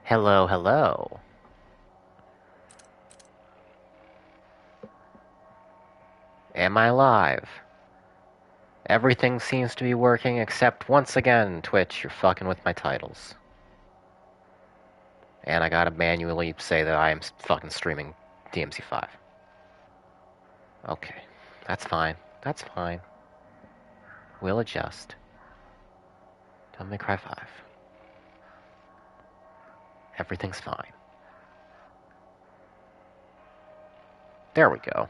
Hello, hello. Am I live? Everything seems to be working except once again, Twitch, you're fucking with my titles. And I gotta manually say that I am fucking streaming DMC5. Okay. That's fine. That's fine. We'll adjust. Devil May Cry 5. Everything's fine. There we go.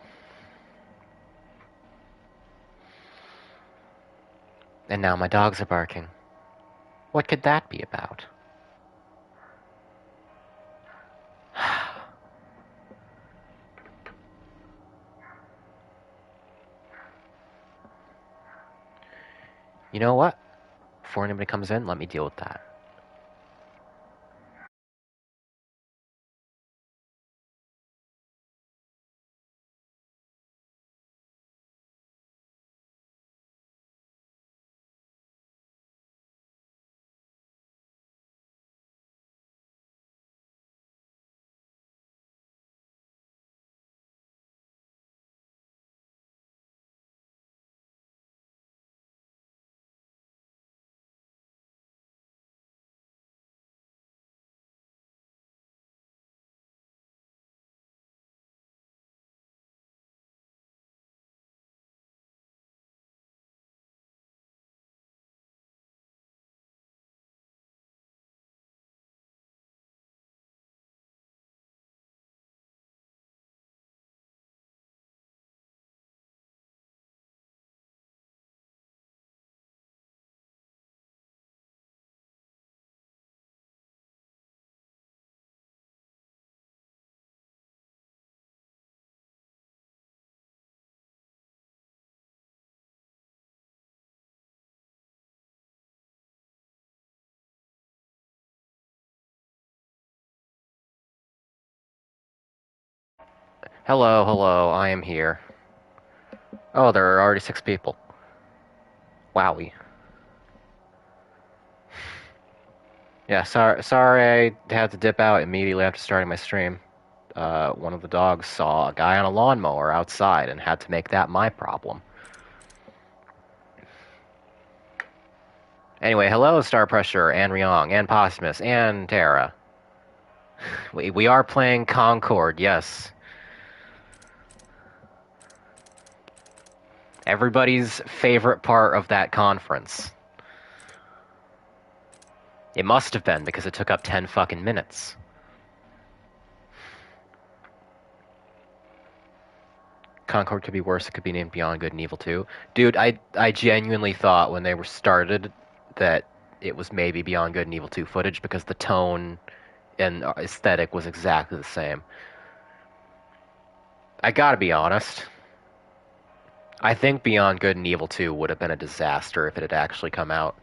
And now my dogs are barking. What could that be about? You know what? Before anybody comes in, let me deal with that. Hello, hello, I am here. Oh, there are already 6 people. Wowie. Yeah, sorry I had to dip out immediately after starting my stream. One of the dogs saw a guy on a lawnmower outside and had to make that my problem. Anyway, hello Star Pressure, and Ryong, and Posthumous, and Terra. We are playing Concord, yes. Everybody's favorite part of that conference. It must have been, because it took up 10 fucking minutes. Concord could be worse. It could be named Beyond Good and Evil 2. Dude, I genuinely thought when they were started that it was maybe Beyond Good and Evil 2 footage because the tone and aesthetic was exactly the same. I gotta be honest. I think Beyond Good and Evil 2 would have been a disaster if it had actually come out.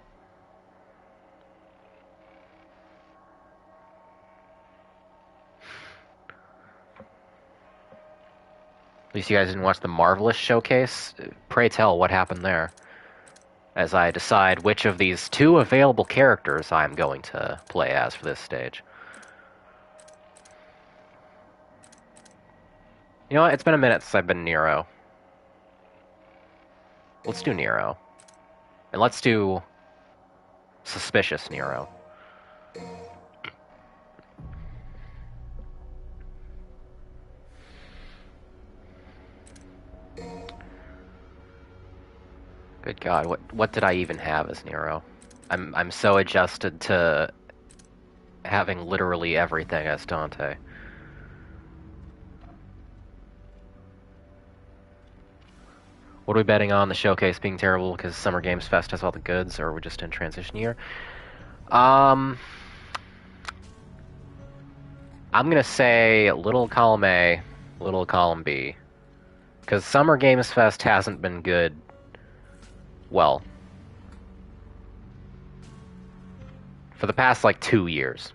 At least you guys didn't watch the Marvelous showcase. Pray tell, what happened there? As I decide which of these 2 available characters I'm going to play as for this stage. You know what? It's been a minute since I've been Nero. Let's do Nero. And let's do Suspicious Nero. Good God, what did I even have as Nero? I'm so adjusted to having literally everything as Dante. What are we betting on? The showcase being terrible because Summer Games Fest has all the goods, or are we just in transition year? I'm gonna say little column A, little column B. Because Summer Games Fest hasn't been good, well, for the past, like, 2 years.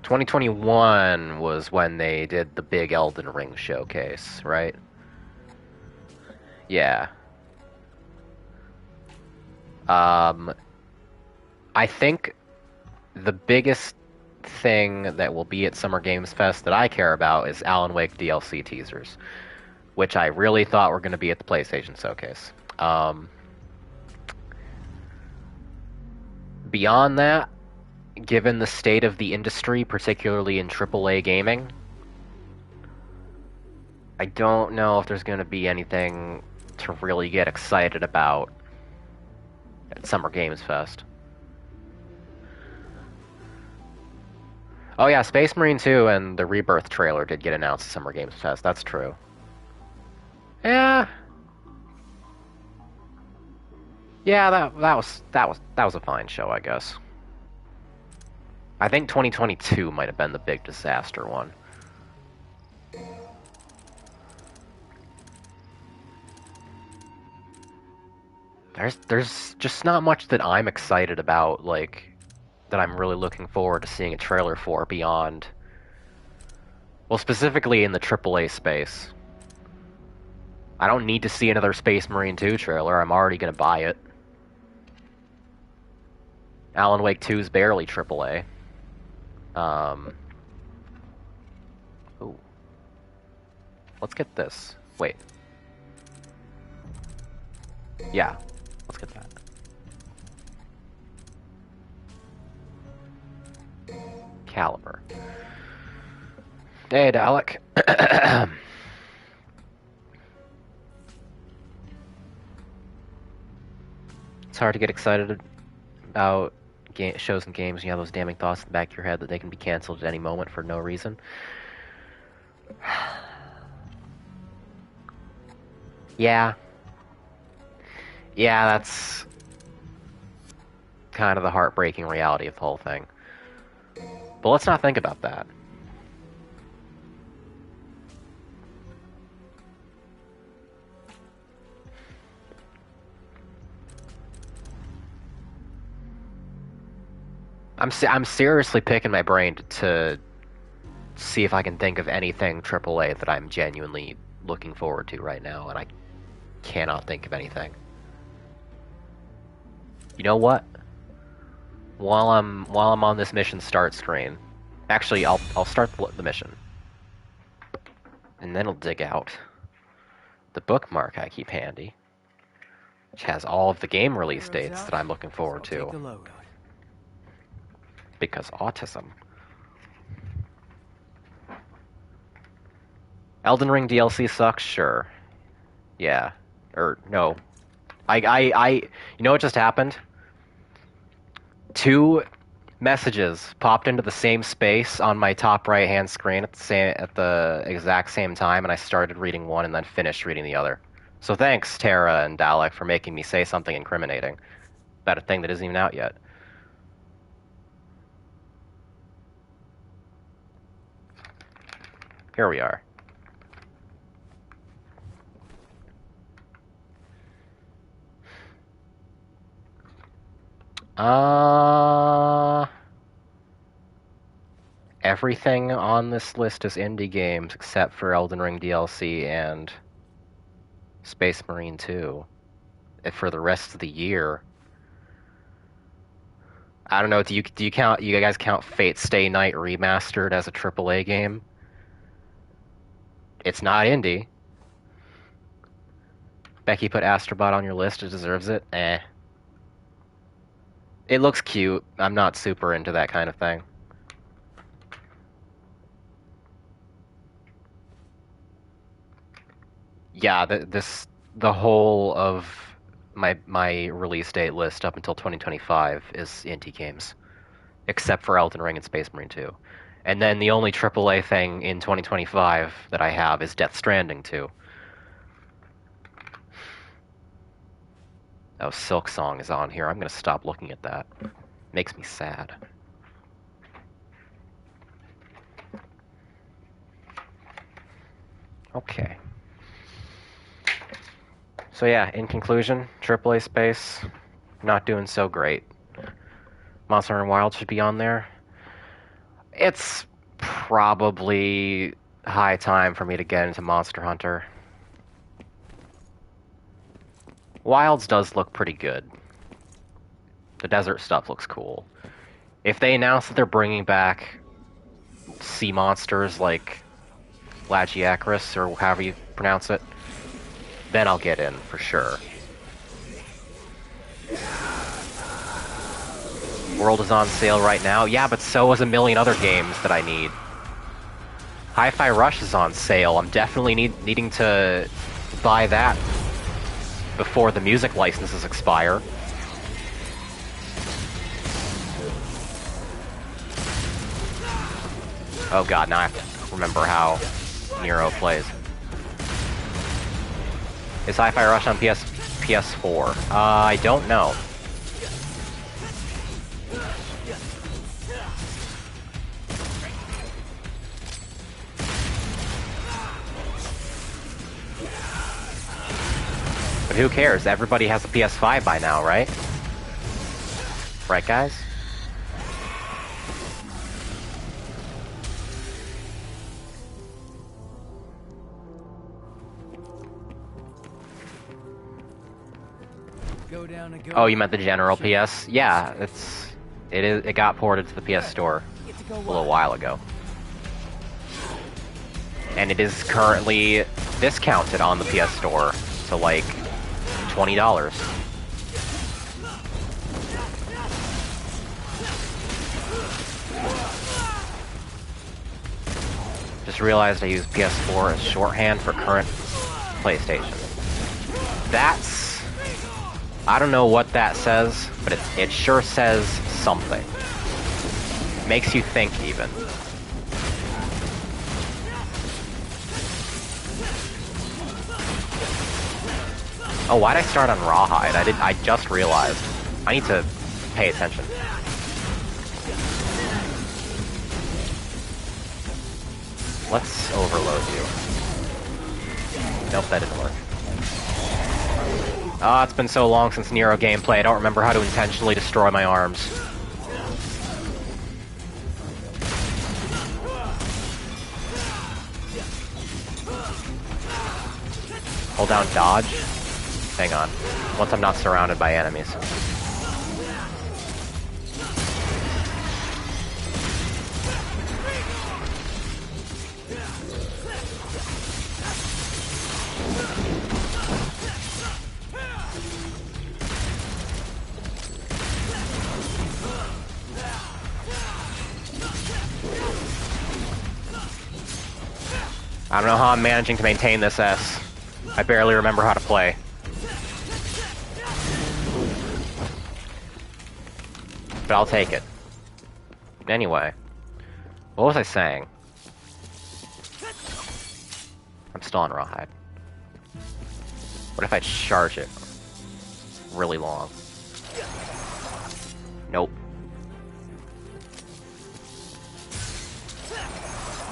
2021 was when they did the big Elden Ring showcase, right? Yeah. I think the biggest thing that will be at Summer Games Fest that I care about is Alan Wake DLC teasers, which I really thought were going to be at the PlayStation Showcase. Beyond that, given the state of the industry, particularly in AAA gaming, I don't know if there's going to be anything to really get excited about at Summer Games Fest. Oh yeah, Space Marine 2 and the Rebirth trailer did get announced at Summer Games Fest. That's true. Yeah. Yeah, that was a fine show, I guess. I think 2022 might have been the big disaster one. There's just not much that I'm excited about, like, that I'm really looking forward to seeing a trailer for beyond, well, specifically in the AAA space. I don't need to see another Space Marine 2 trailer. I'm already going to buy it. Alan Wake 2 is barely AAA. Ooh. Let's get this. Wait. Yeah, let's get that. Caliber. Hey, Dalek. It's hard to get excited about shows and games when you have those damning thoughts in the back of your head that they can be canceled at any moment for no reason. Yeah. Yeah, that's kind of the heartbreaking reality of the whole thing. But let's not think about that. I'm seriously picking my brain to see if I can think of anything AAA that I'm genuinely looking forward to right now, and I cannot think of anything. You know what? While I'm on this mission start screen, actually I'll start the mission, and then I'll dig out the bookmark I keep handy, which has all of the game release dates that I'm looking forward to. Because autism. Elden Ring DLC sucks, sure. Yeah. Or no. You know what just happened? 2 messages popped into the same space on my top right hand screen at the exact same time, and I started reading one and then finished reading the other. So thanks, Tara and Dalek, for making me say something incriminating about a thing that isn't even out yet. Here we are. Everything on this list is indie games except for Elden Ring DLC and Space Marine 2. And for the rest of the year, I don't know. Do you guys count Fate Stay Night Remastered as a AAA game? It's not indie. Becky put Astrobot on your list. It deserves it. Eh. It looks cute. I'm not super into that kind of thing. Yeah, the whole of my release date list up until 2025 is indie games, except for Elden Ring and Space Marine 2. And then the only AAA thing in 2025 that I have is Death Stranding 2. Oh, Silk Song is on here. I'm gonna stop looking at that. Makes me sad. Okay. So yeah, in conclusion, AAA space, not doing so great. Monster Hunter Wild should be on there. It's probably high time for me to get into Monster Hunter. Wilds does look pretty good. The desert stuff looks cool. If they announce that they're bringing back sea monsters like Lagiacrus, or however you pronounce it, then I'll get in, for sure. World is on sale right now. Yeah, but so is a million other games that I need. Hi-Fi Rush is on sale. I'm definitely needing to buy that before the music licenses expire. Oh god, now I have to remember how Nero plays. Is Hi-Fi Rush on PS4? I don't know. But who cares? Everybody has a PS5 by now, right? Right, guys? Oh, you meant the general PS? Yeah, it got ported to the PS Store a little while ago. And it is currently discounted on the PS Store to like $20. Just realized I use PS4 as shorthand for current PlayStation. I don't know what that says, but it sure says something. Makes you think, even. Oh, why'd I start on Rawhide? I just realized. I need to pay attention. Let's overload you. Nope, that didn't work. Ah, it's been so long since Nero gameplay, I don't remember how to intentionally destroy my arms. Hold down dodge? Hang on. Once I'm not surrounded by enemies. I don't know how I'm managing to maintain this S. I barely remember how to play. But I'll take it. Anyway. What was I saying? I'm still on Rawhide. What if I charge it really long? Nope.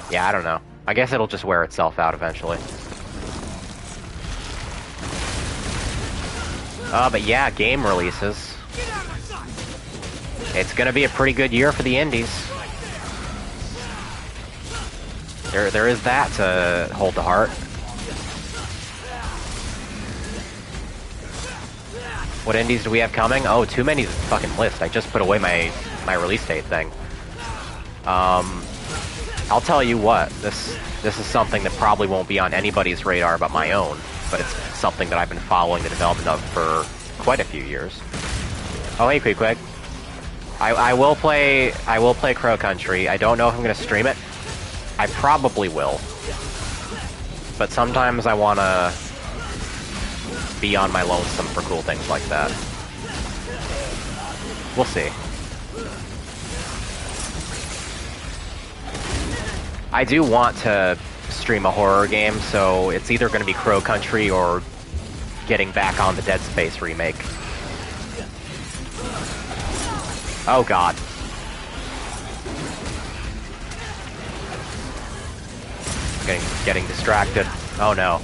Yeah, I don't know. I guess it'll just wear itself out eventually. But yeah, game releases. It's gonna be a pretty good year for the indies. There is that to hold to heart. What indies do we have coming? Oh, too many to fucking list. I just put away my release date thing. I'll tell you what, this is something that probably won't be on anybody's radar but my own, but it's something that I've been following the development of for quite a few years. Oh, hey, Queequeg. I will play Crow Country. I don't know if I'm gonna stream it. I probably will. But sometimes I wanna be on my lonesome for cool things like that. We'll see. I do want to stream a horror game, so it's either going to be Crow Country or getting back on the Dead Space remake. Oh god. Getting distracted. Oh no.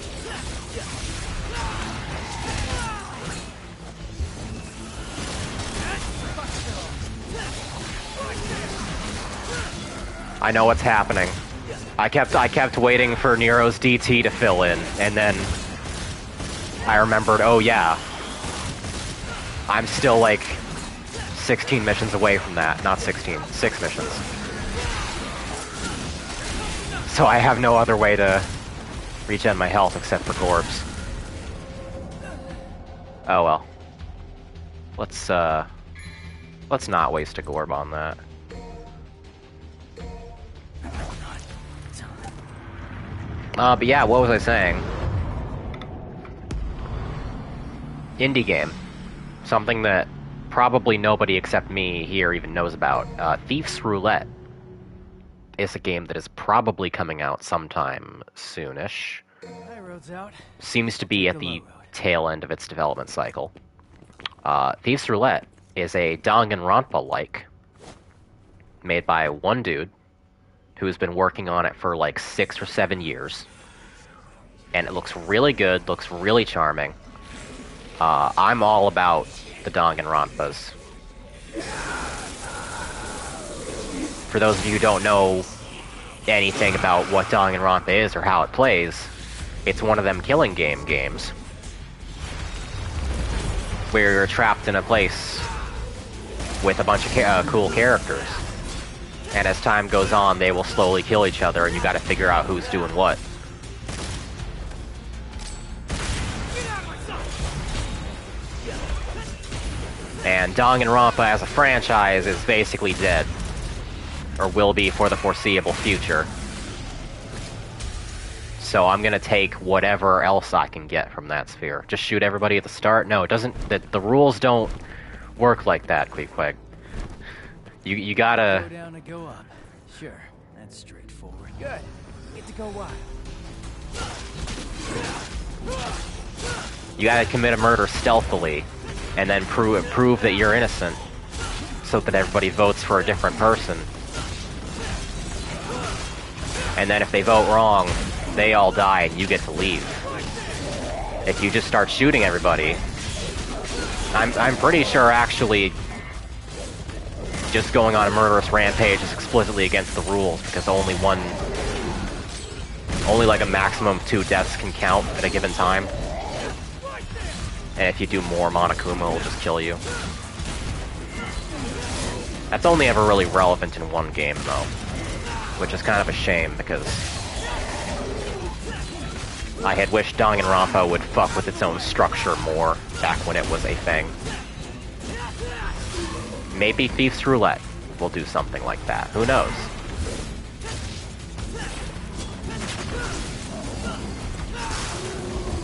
I know what's happening. I kept waiting for Nero's DT to fill in, and then I remembered, oh yeah, I'm still like 16 missions away from that. Not 16, 6 missions. So I have no other way to regen my health except for Gorbs. Oh well. Let's not waste a Gorb on that. But yeah, what was I saying? Indie game. Something that probably nobody except me here even knows about. Thief's Roulette is a game that is probably coming out sometime soonish. Seems to be at the tail end of its development cycle. Thief's Roulette is a Danganronpa-like, made by one dude who's been working on it for like 6 or 7 years. And it looks really good, looks really charming. I'm all about the Danganronpas. For those of you who don't know anything about what Danganronpa is or how it plays, it's one of them killing games. Where you're trapped in a place with a bunch of cool characters. And as time goes on, they will slowly kill each other, and you gotta figure out who's doing what. And Danganronpa as a franchise is basically dead. Or will be for the foreseeable future. So I'm gonna take whatever else I can get from that sphere. Just shoot everybody at the start? No, it doesn't. The rules don't work like that, Queequeg. You gotta... Go down and go up. Sure, that's straightforward. Good. Get to go wide. You gotta commit a murder stealthily, and then prove that you're innocent, so that everybody votes for a different person. And then if they vote wrong, they all die and you get to leave. If you just start shooting everybody, I'm pretty sure actually just going on a murderous rampage is explicitly against the rules, because only like a maximum of 2 deaths can count at a given time. And if you do more, Monokuma will just kill you. That's only ever really relevant in one game, though. Which is kind of a shame, because I had wished Danganronpa would fuck with its own structure more back when it was a thing. Maybe Thief's Roulette will do something like that. Who knows?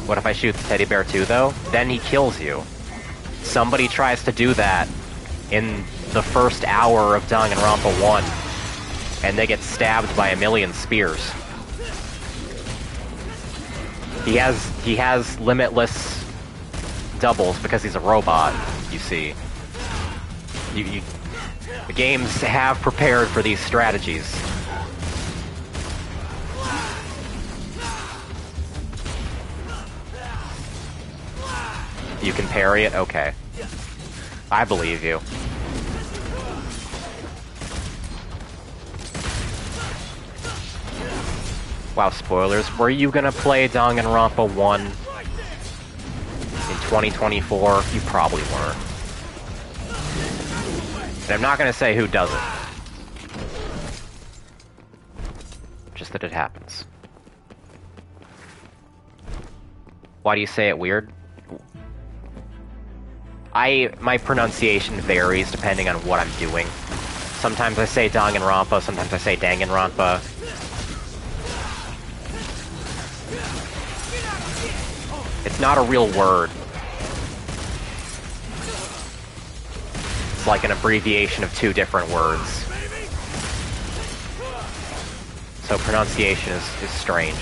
What if I shoot the teddy bear too, though? Then he kills you. Somebody tries to do that in the first hour of Danganronpa 1, and they get stabbed by 1,000,000 spears. He has limitless doubles because he's a robot, you see. The games have prepared for these strategies. You can parry it? Okay. I believe you. Wow, spoilers. Were you gonna play Danganronpa 1 in 2024? You probably weren't. And I'm not gonna say who doesn't. Just that it happens. Why do you say it weird? My pronunciation varies depending on what I'm doing. Sometimes I say Danganronpa, sometimes I say Danganronpa. It's not a real word. It's like an abbreviation of 2 different words. So pronunciation is strange.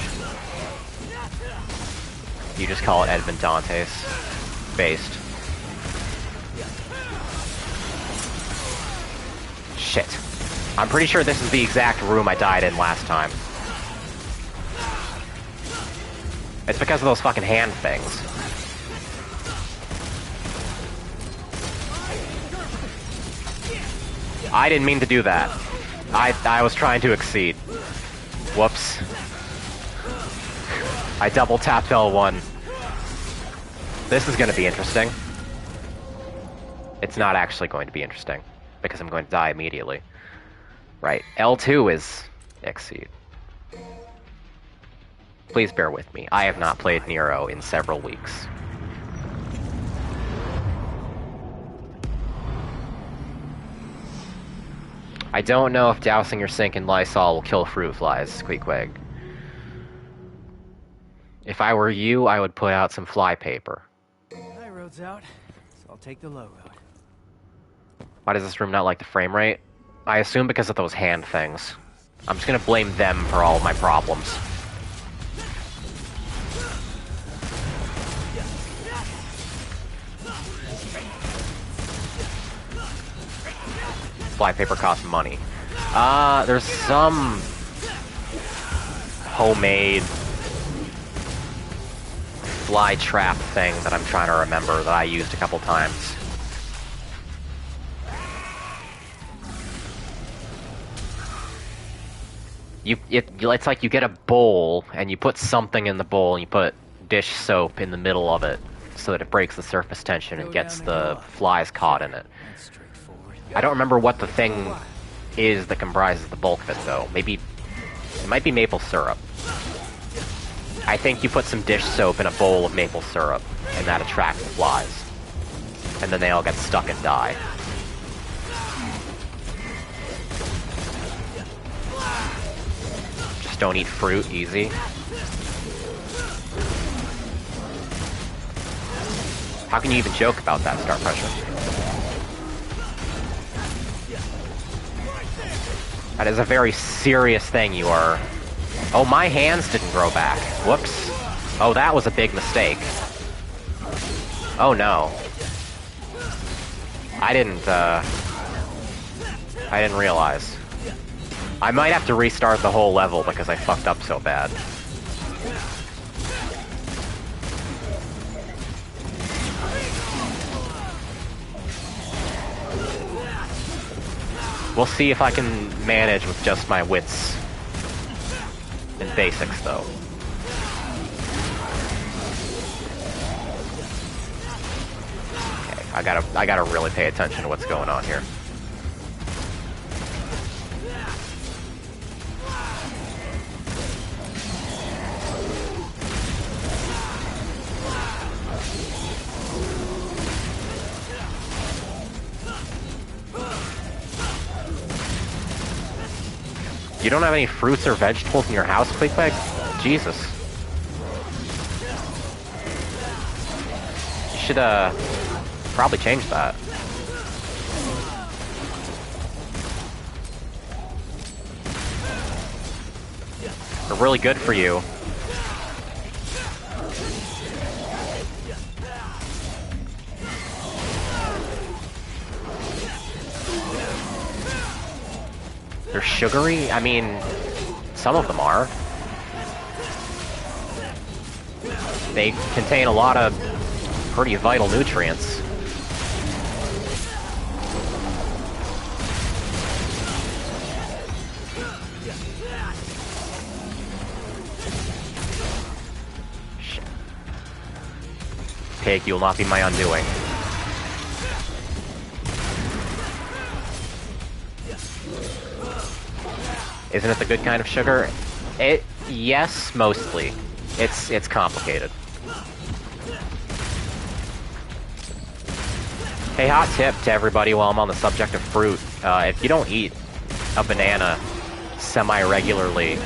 You just call it Edmond Dantes. Based. Shit. I'm pretty sure this is the exact room I died in last time. It's because of those fucking hand things. I didn't mean to do that. I was trying to exceed. Whoops. I double tapped L1. This is gonna be interesting. It's not actually going to be interesting, because I'm going to die immediately. Right, L2 is Exceed. Please bear with me. I have not played Nero in several weeks. I don't know if dousing your sink in Lysol will kill fruit flies, Squeakweg. If I were you, I would put out some fly paper. High road's out, so I'll take the low road. Why does this room not like the frame rate? I assume because of those hand things. I'm just gonna blame them for all of my problems. Fly paper costs money. There's some homemade fly trap thing that I'm trying to remember that I used a couple times. It's like you get a bowl, and you put something in the bowl, and you put dish soap in the middle of it, so that it breaks the surface tension and gets the flies caught in it. I don't remember what the thing is that comprises the bulk of it, though. Maybe... it might be maple syrup. I think you put some dish soap in a bowl of maple syrup, and that attracts the flies. And then they all get stuck and die. Just don't eat fruit, easy. How can you even joke about that, Star Pressure? That is a very serious thing you are... Oh, my hands didn't grow back. Whoops. Oh, that was a big mistake. Oh, no. I didn't realize. I might have to restart the whole level because I fucked up so bad. We'll see if I can manage with just my wits and basics, though. Okay, I gotta really pay attention to what's going on here. You don't have any fruits or vegetables in your house, Queequeg? Jesus. You should, probably change that. They're really good for you. They're sugary? I mean, some of them are. They contain a lot of pretty vital nutrients. Shit. Pig, you will not be my undoing. Isn't it the good kind of sugar? Yes, mostly. It's complicated. Hey, hot tip to everybody while I'm on the subject of fruit. If you don't eat a banana semi-regularly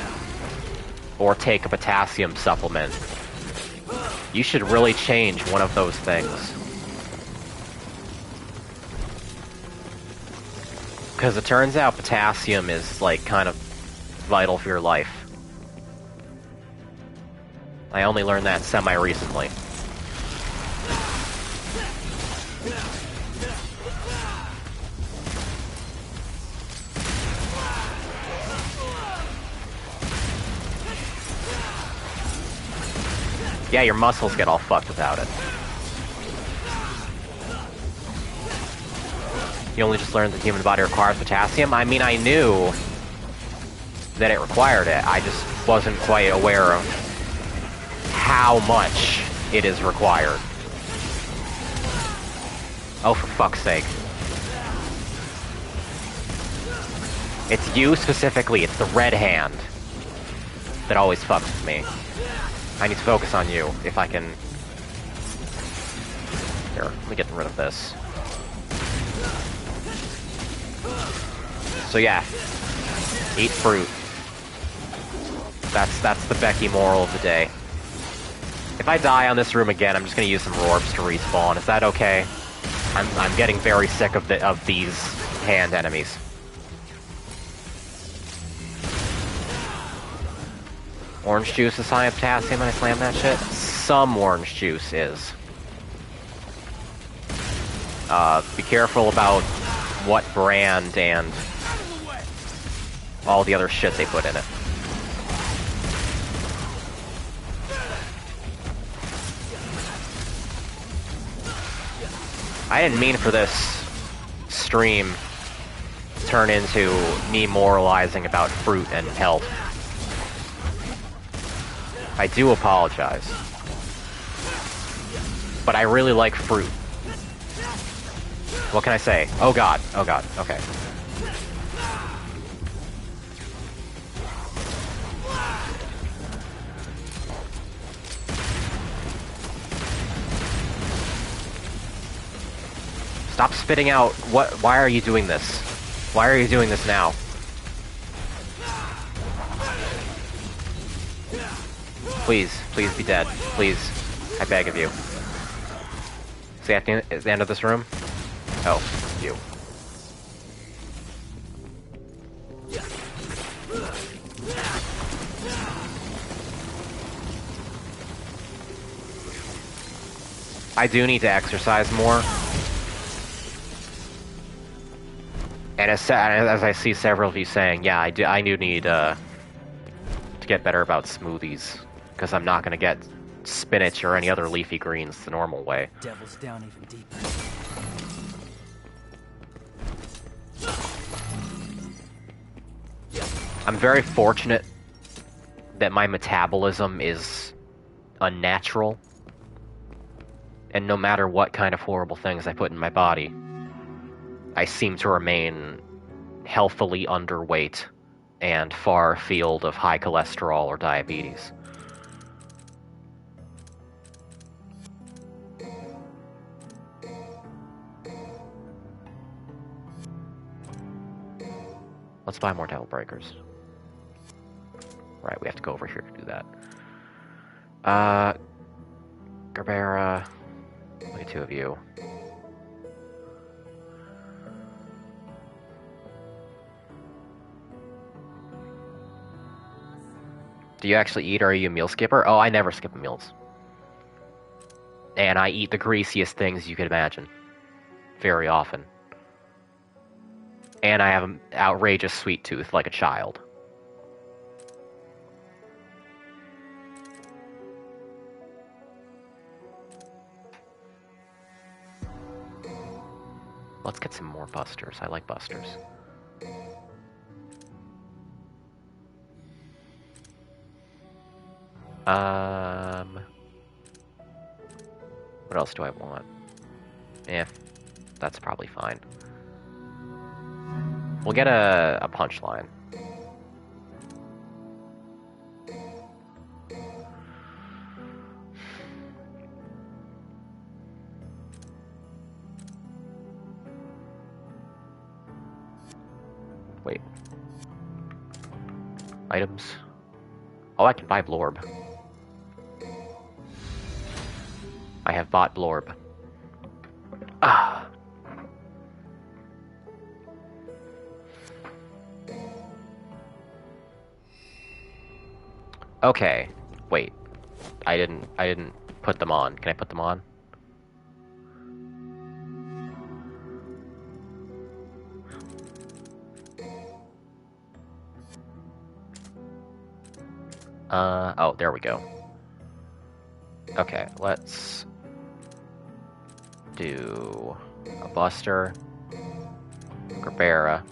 or take a potassium supplement, you should really change one of those things. Because it turns out potassium is, like, kind of vital for your life. I only learned that semi-recently. Yeah, your muscles get all fucked without it. You only just learned that the human body requires potassium? I mean, I knew that it required it. I just wasn't quite aware of how much it is required. Oh, for fuck's sake. It's you specifically, it's the red hand that always fucks with me. I need to focus on you, if I can... Here, let me get rid of this. So yeah, eat fruit. That's the Becky moral of the day. If I die on this room again, I'm just gonna use some Rorbs to respawn. Is that okay? I'm getting very sick of these hand enemies. Orange juice is high in potassium when I slam that shit? Some orange juice is. Be careful about what brand and all the other shit they put in it. I didn't mean for this stream to turn into me moralizing about fruit and health. I do apologize. But I really like fruit. What can I say? Oh god, okay. Stop spitting out. Why are you doing this? Why are you doing this now? Please be dead. Please. I beg of you. Is the end of this room? Oh, you. I do need to exercise more. And as I see several of you saying, yeah, I do need to get better about smoothies, because I'm not going to get spinach or any other leafy greens the normal way. Devil's down even deeper. I'm very fortunate that my metabolism is unnatural, and no matter what kind of horrible things I put in my body, I seem to remain healthily underweight and far afield of high cholesterol or diabetes. Let's buy more Devil Breakers. Right, we have to go over here to do that. Gerbera, look at two of you. Do you actually eat, or are you a meal skipper? Oh, I never skip meals. And I eat the greasiest things you could imagine. Very often. And I have an outrageous sweet tooth like a child. Let's get some more busters. I like busters. What else do I want? That's probably fine. We'll get a punchline. Wait. Items. Oh, I can buy Blorb. I have bought Blorb. Ah. Okay. Wait. I didn't put them on. Can I put them on? Oh, there we go. Okay, let's do a Buster, Gerbera,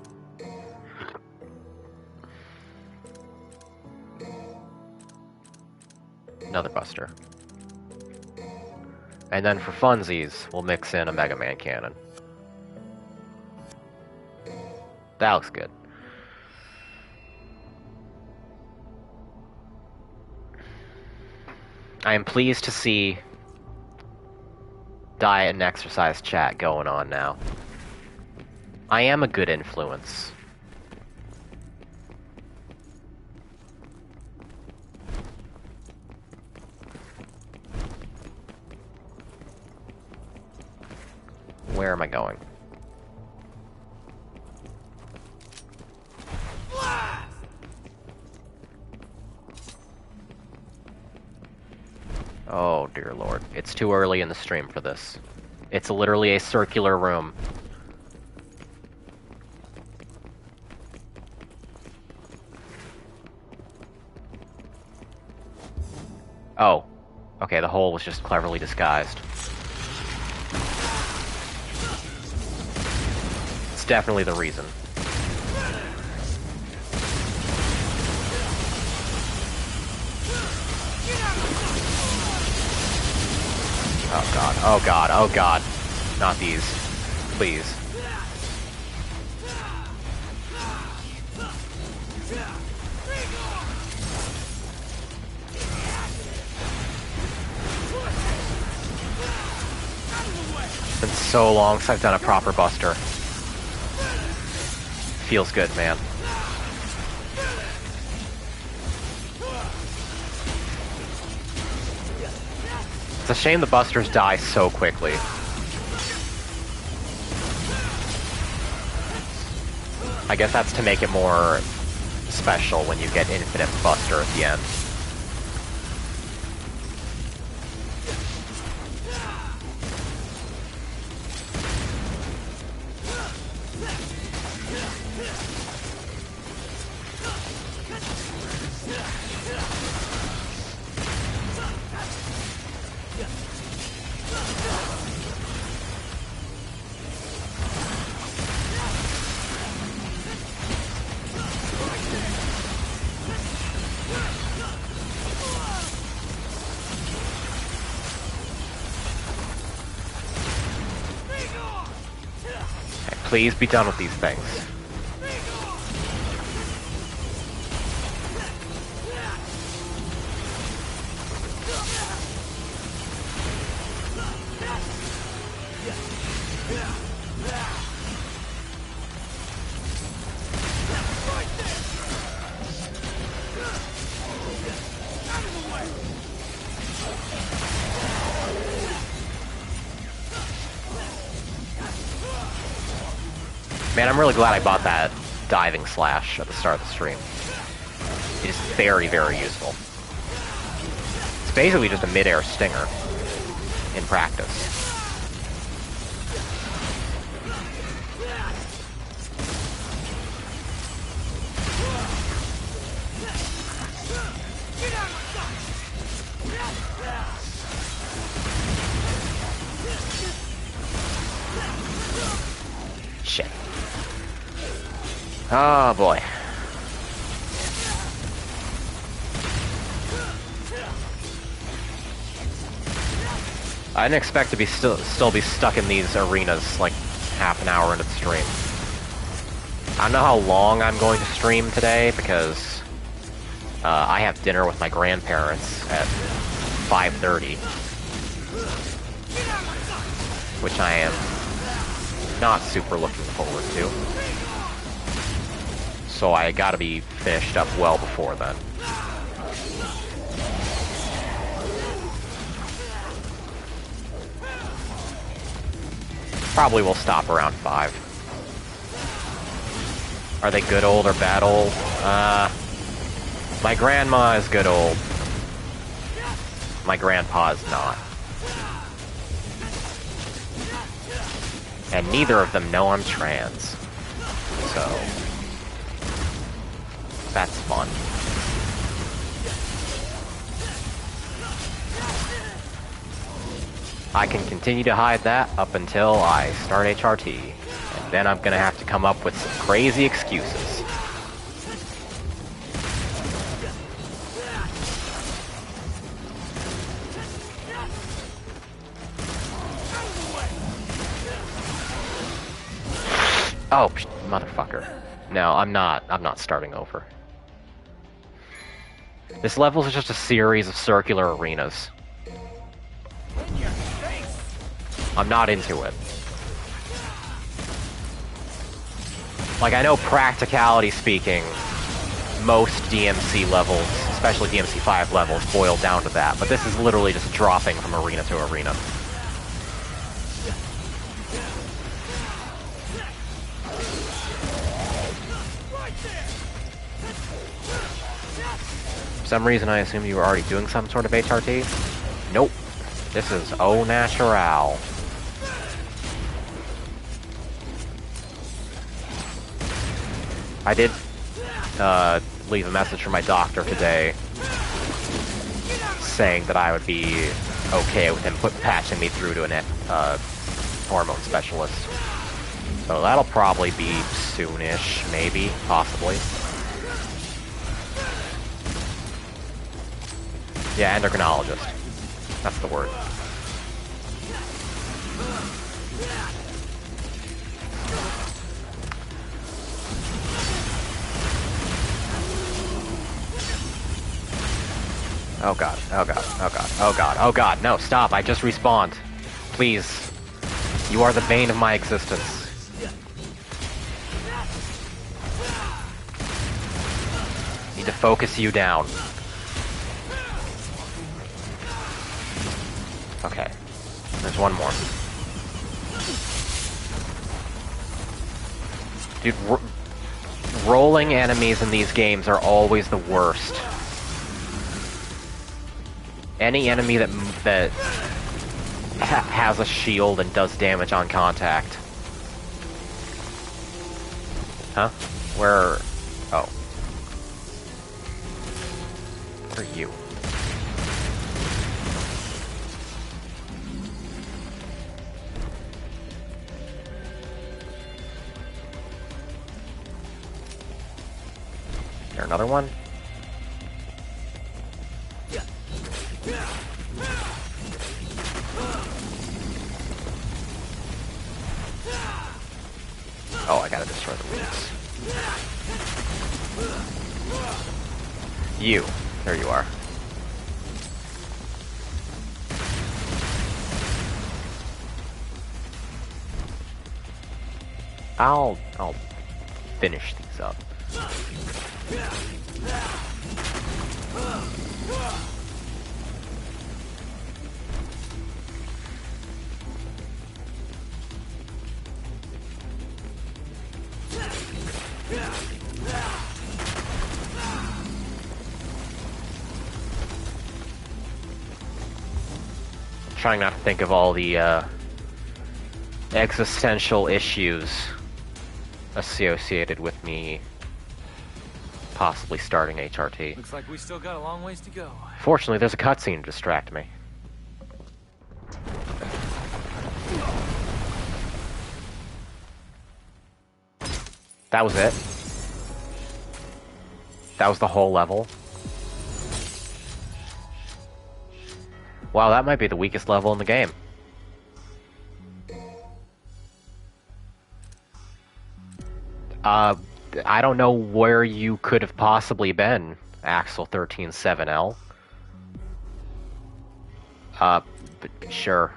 another Buster. And then for funsies, we'll mix in a Mega Man cannon. That looks good. I am pleased to see diet and exercise chat going on now. I am a good influence. Where am I going? Oh, dear lord. It's too early in the stream for this. It's literally a circular room. Oh. Okay, the hole was just cleverly disguised. It's definitely the reason. Oh god, oh god, oh god. Not these. Please. It's been so long since I've done a proper buster. Feels good, man. It's a shame the busters die so quickly. I guess that's to make it more special when you get infinite buster at the end. Please be done with these things. Man, I'm really glad I bought that diving slash at the start of the stream. It is very, very useful. It's basically just a mid-air stinger in practice. Shit. Oh boy. I didn't expect to be still be stuck in these arenas like half an hour into the stream. I don't know how long I'm going to stream today because I have dinner with my grandparents at 5:30, which I am not super looking forward to. So I gotta be finished up well before then. Probably will stop around 5. Are they good old or bad old? My grandma is good old. My grandpa is not. And neither of them know I'm trans. So that's fun. I can continue to hide that up until I start HRT, and then I'm gonna have to come up with some crazy excuses. Oh, motherfucker. No, I'm not. I'm not starting over. This level is just a series of circular arenas. In your face. I'm not into it. Like, I know practicality speaking, most DMC levels, especially DMC5 levels, boil down to that, but this is literally just dropping from arena to arena. For some reason, I assumed you were already doing some sort of HRT. Nope. This is au natural. I did leave a message from my doctor today saying that I would be okay with him patching me through to an hormone specialist. So that'll probably be soonish, maybe, possibly. Yeah, endocrinologist. That's the word. Oh god, oh god, oh god, oh god, oh god, no, stop, I just respawned. Please. You are the bane of my existence. Need to focus you down. Okay. There's one more. Dude, rolling enemies in these games are always the worst. Any enemy that has a shield and does damage on contact. Huh? Where? Oh. Where are you? Is there another one? Oh, I gotta destroy the roots. You. There you are. I'll finish these up. Trying not to think of all the existential issues associated with me possibly starting HRT. Looks like we still got a long ways to go. Fortunately, there's a cutscene to distract me. That was it. That was the whole level. Wow, that might be the weakest level in the game. I don't know where you could have possibly been, Axel 137L. But sure.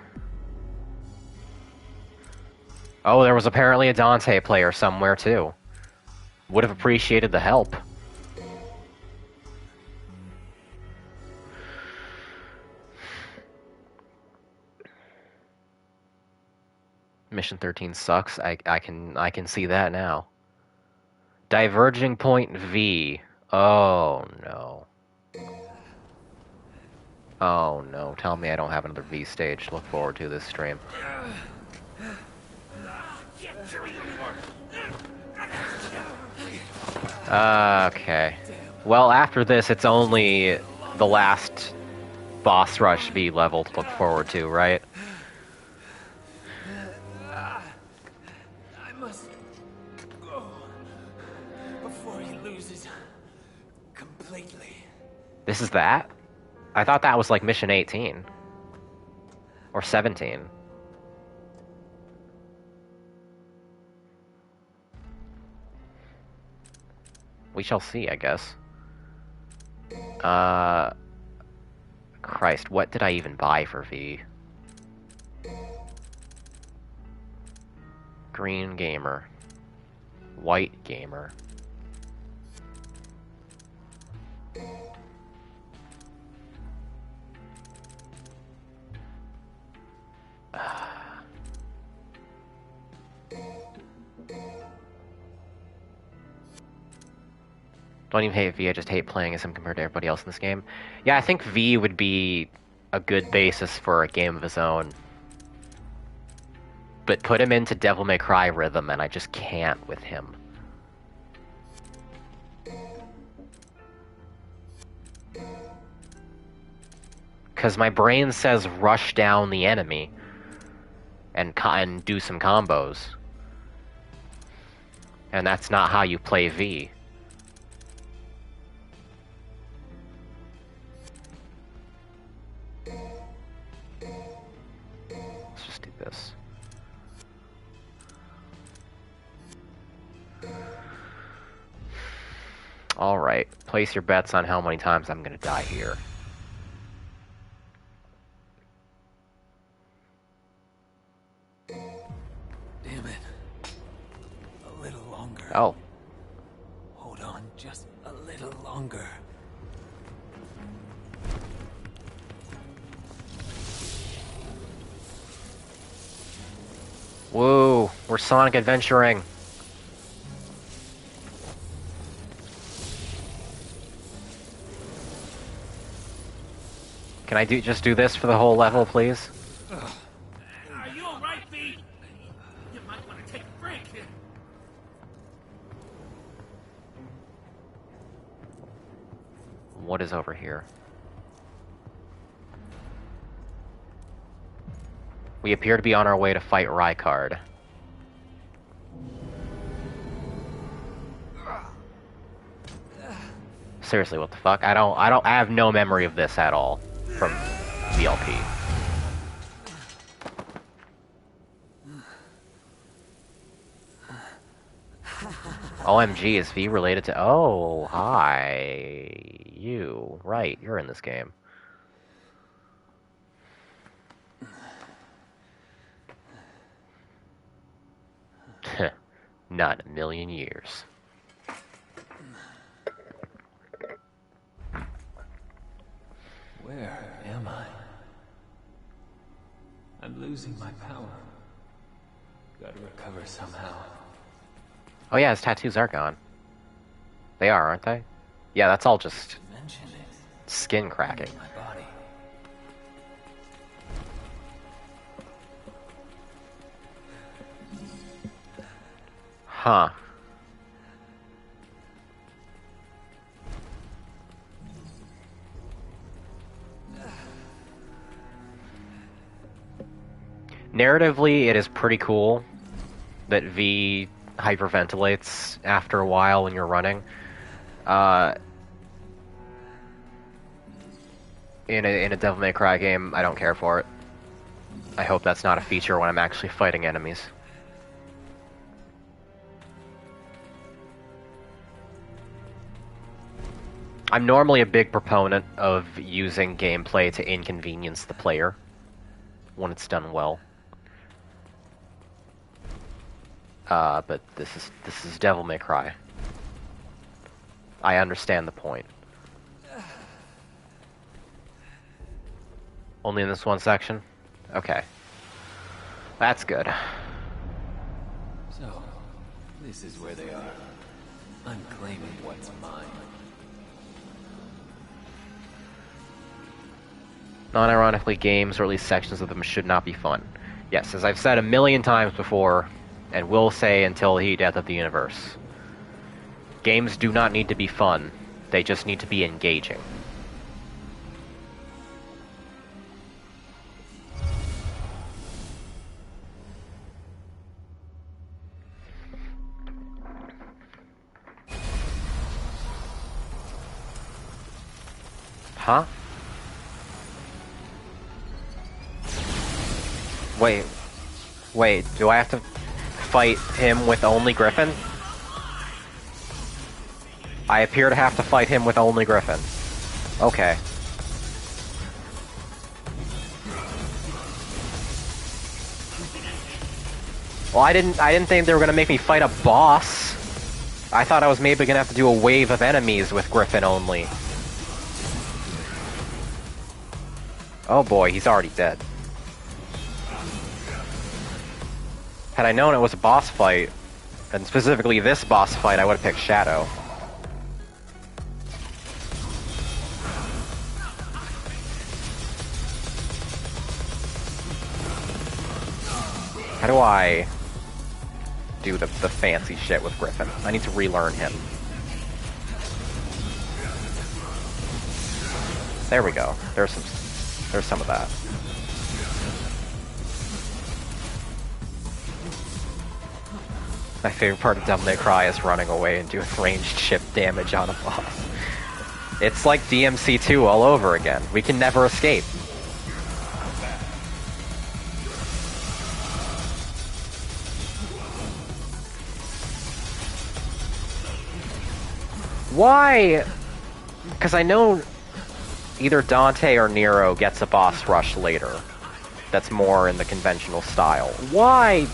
Oh, there was apparently a Dante player somewhere too. Would have appreciated the help. Mission 13 sucks. I can see that now. Diverging point V. Oh no. Oh no. Tell me I don't have another V stage to look forward to this stream. Okay. Well, after this, it's only the last boss rush V level to look forward to, right? I must go before he loses completely. This is that? I thought that was like mission 18. Or 17. We shall see, I guess. Christ, what did I even buy for V? Green gamer. White gamer. Don't even hate V, I just hate playing as him compared to everybody else in this game. Yeah, I think V would be a good basis for a game of his own. But put him into Devil May Cry rhythm, and I just can't with him. Because my brain says rush down the enemy and do some combos. And that's not how you play V. Let's just do this. Alright, place your bets on how many times I'm gonna die here. Damn it. A little longer. Oh. Hold on, just a little longer. Whoa, we're Sonic adventuring. Can I just do this for the whole level, please? Are you alright, B? You might want to take a break here. What is over here? We appear to be on our way to fight Rykard. Seriously, what the fuck? I have no memory of this at all from VLP. OMG, is V related to... Oh, hi. You. Right, you're in this game. Not in a million years. Where am I? I'm losing my power. Gotta recover somehow. Oh yeah, his tattoos are gone. They are, aren't they? Yeah, that's all just Mention it. skin cracking. My body. Huh. Narratively, it is pretty cool that V hyperventilates after a while when you're running. In a Devil May Cry game, I don't care for it. I hope that's not a feature when I'm actually fighting enemies. I'm normally a big proponent of using gameplay to inconvenience the player when it's done well. But this is Devil May Cry. I understand the point. Only in this one section? Okay. That's good. So, this is where they are. I'm claiming what's mine. Non-ironically, games, or at least sections of them, should not be fun. Yes, as I've said a million times before, and will say until the death of the universe. Games do not need to be fun. They just need to be engaging. Huh? Wait, do I have to fight him with only Griffin? I appear to have to fight him with only Griffin. Okay. Well, I didn't think they were gonna make me fight a boss. I thought I was maybe gonna have to do a wave of enemies with Griffin only. Oh boy, he's already dead. Had I known it was a boss fight, and specifically this boss fight, I would have picked Shadow. How do I do the fancy shit with Griffin? I need to relearn him. There we go. There's some of that. My favorite part of Devil May Cry is running away and doing ranged chip damage on a boss. It's like DMC2 all over again. We can never escape. Why? Because I know either Dante or Nero gets a boss rush later. That's more in the conventional style. Why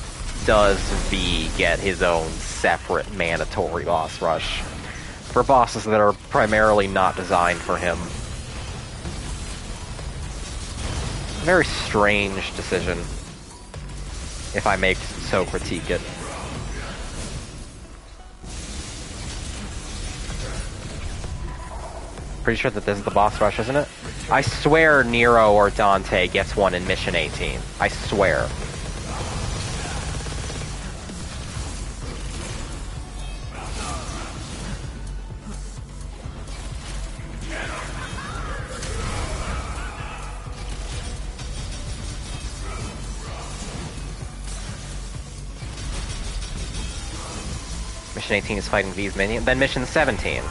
does V get his own separate mandatory boss rush for bosses that are primarily not designed for him? Very strange decision, if I may so critique it. Pretty sure that this is the boss rush, isn't it? I swear Nero or Dante gets one in Mission 18. I swear. Mission 18 is fighting V's minion. Then Mission 17.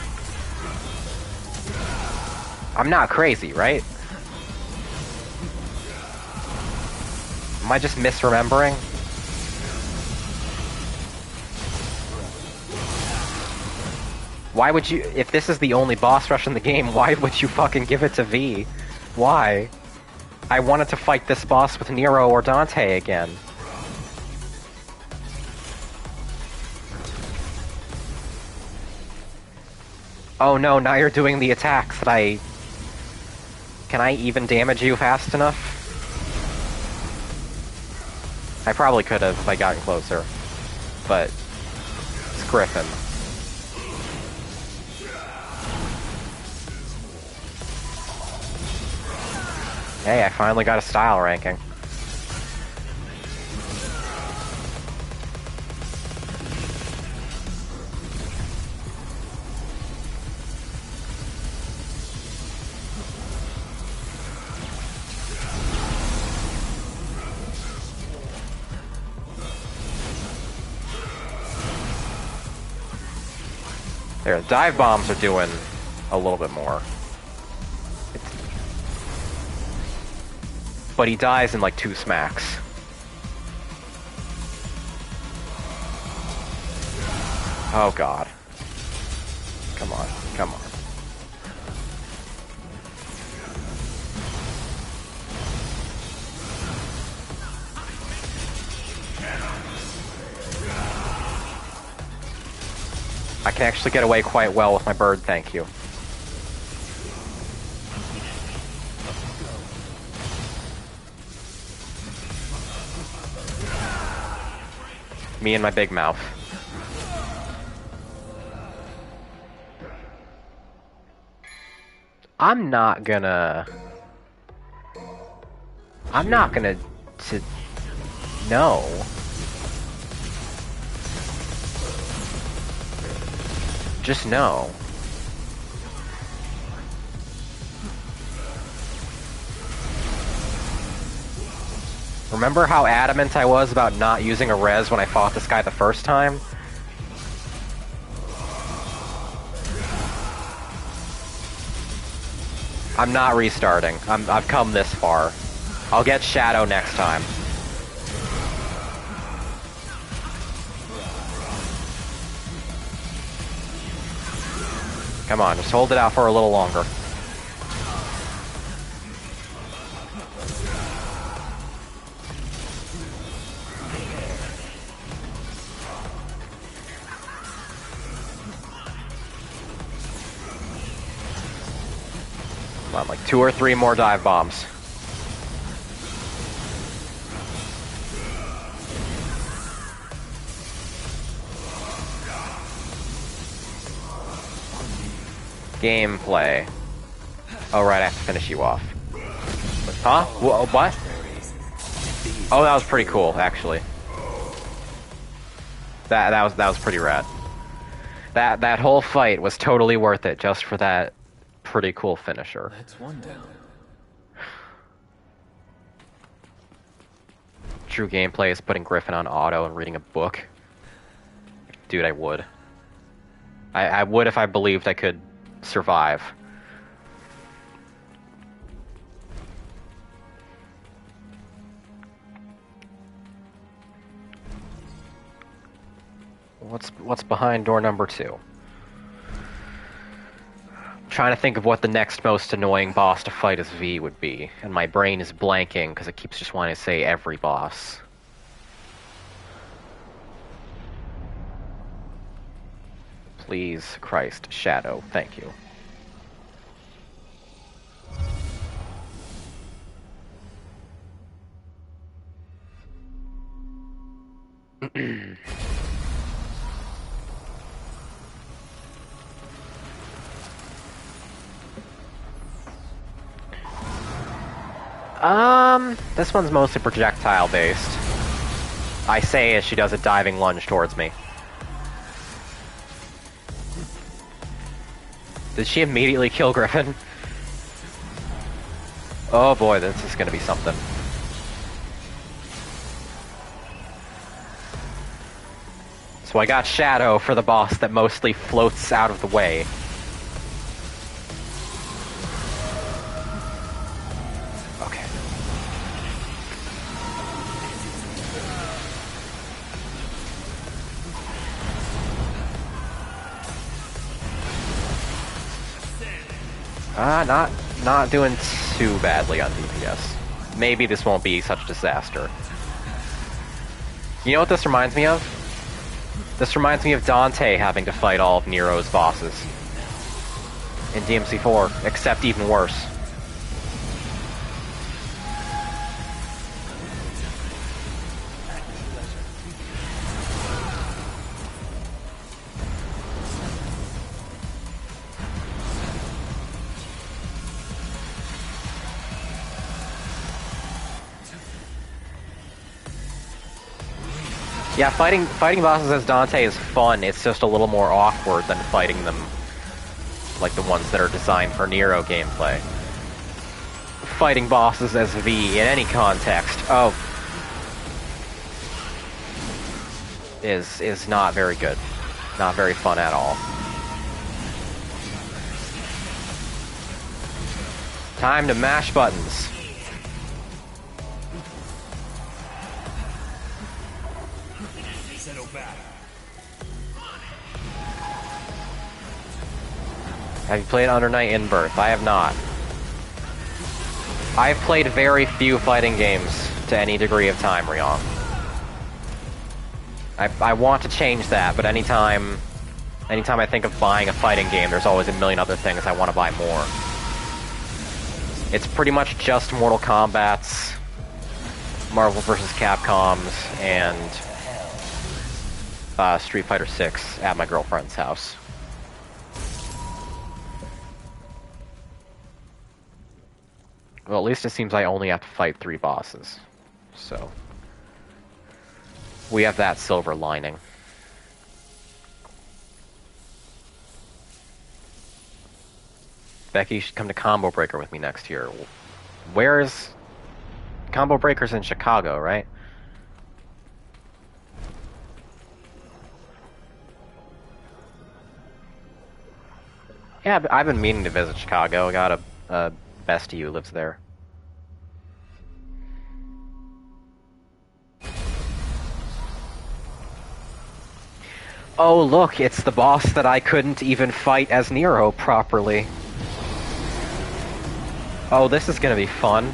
I'm not crazy, right? Am I just misremembering? Why would you... If this is the only boss rush in the game, why would you fucking give it to V? Why? I wanted to fight this boss with Nero or Dante again. Oh no, now you're doing the attacks that I... Can I even damage you fast enough? I probably could have if I gotten closer. But... It's Griffin. Hey, I finally got a style ranking. There, dive bombs are doing a little bit more. But he dies in like 2 smacks. Oh god. Come on, come on. I can actually get away quite well with my bird, thank you. Me and my big mouth. I'm not gonna... No. Just no. Remember how adamant I was about not using a res when I fought this guy the first time? I'm not restarting. I've come this far. I'll get Shadow next time. Come on, just hold it out for a little longer. Come on, like 2 or 3 more dive bombs. Gameplay. Oh, right, I have to finish you off. Huh? What? Oh, that was pretty cool, actually. That was pretty rad. That whole fight was totally worth it just for that pretty cool finisher. That's one down. True gameplay is putting Griffin on auto and reading a book. Dude, I would. I would if I believed I could survive. What's behind door number 2? I'm trying to think of what the next most annoying boss to fight as V would be, and my brain is blanking because it keeps just wanting to say every boss. Please, Christ, Shadow, thank you. This one's mostly projectile based. I say as she does a diving lunge towards me. Did she immediately kill Griffin? Oh boy, this is gonna be something. So I got Shadow for the boss that mostly floats out of the way. Okay. Not doing too badly on DPS. Maybe this won't be such a disaster. You know what this reminds me of? This reminds me of Dante having to fight all of Nero's bosses in DMC4, except even worse. Yeah, fighting bosses as Dante is fun, it's just a little more awkward than fighting them like the ones that are designed for Nero gameplay. Fighting bosses as V in any context, is not very good. Not very fun at all. Time to mash buttons. Have you played Under Night in Birth? I have not. I've played very few fighting games to any degree of time, Ryong. I want to change that, but anytime I think of buying a fighting game, there's always a million other things I want to buy more. It's pretty much just Mortal Kombat's, Marvel vs. Capcom's, and Street Fighter 6 at my girlfriend's house. Well, at least it seems I only have to fight 3 bosses. So we have that silver lining. Becky should come to Combo Breaker with me next year. Where's... Combo Breaker's in Chicago, right? Yeah, I've been meaning to visit Chicago. I got a bestie who lives there. Oh, look, it's the boss that I couldn't even fight as Nero properly. Oh, this is gonna be fun.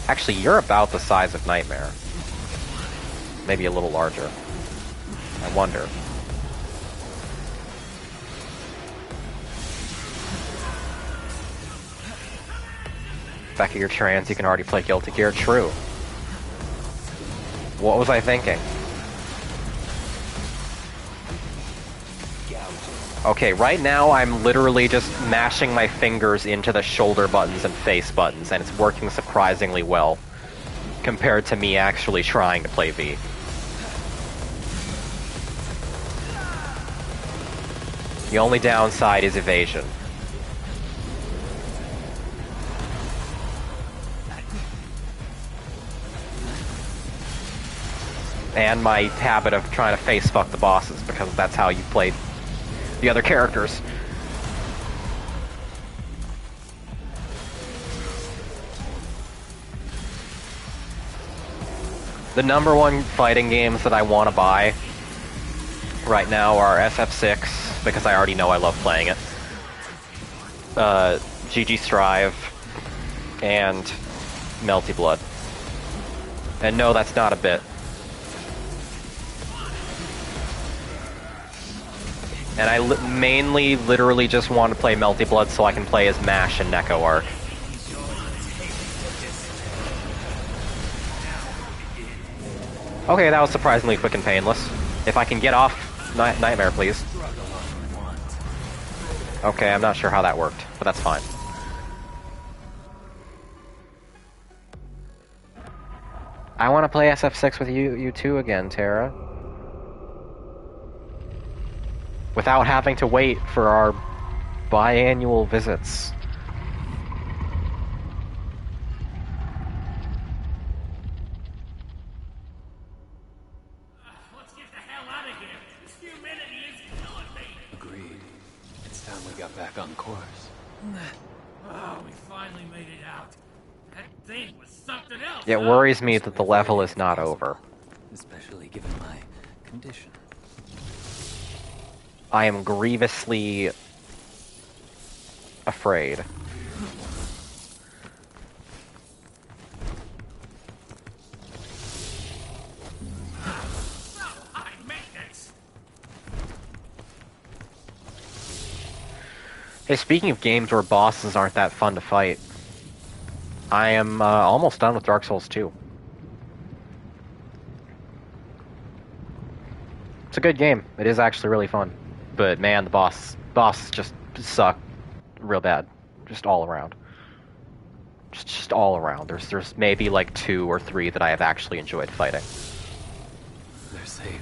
Actually, you're about the size of Nightmare. Maybe a little larger. I wonder. Becky, you're trans, you can already play Guilty Gear. True. What was I thinking? Okay, right now I'm literally just mashing my fingers into the shoulder buttons and face buttons, and it's working surprisingly well compared to me actually trying to play V. The only downside is evasion. And my habit of trying to face fuck the bosses, because that's how you played the other characters. The number one fighting games that I want to buy right now are SF6, because I already know I love playing it, GG Strive, and Melty Blood. And no, that's not a bit. And I mainly, literally just want to play Melty Blood so I can play as MASH and Neko Arc. Okay, that was surprisingly quick and painless. If I can get off Nightmare, please. Okay, I'm not sure how that worked, but that's fine. I want to play SF6 with you two again, Tara. Without having to wait for our biannual visits. Let's get the hell out of here. This humidity is killing me. Agreed. It's time we got back on course. Oh, we finally made it out. That thing was something else. It worries me that the level is not over. Especially given my condition. I am grievously afraid. High maintenance. Hey, speaking of games where bosses aren't that fun to fight, I am almost done with Dark Souls 2. It's a good game. It is actually really fun. But man, the bosses just suck real bad. Just all around. Just all around. There's maybe like 2 or 3 that I have actually enjoyed fighting. They're safe.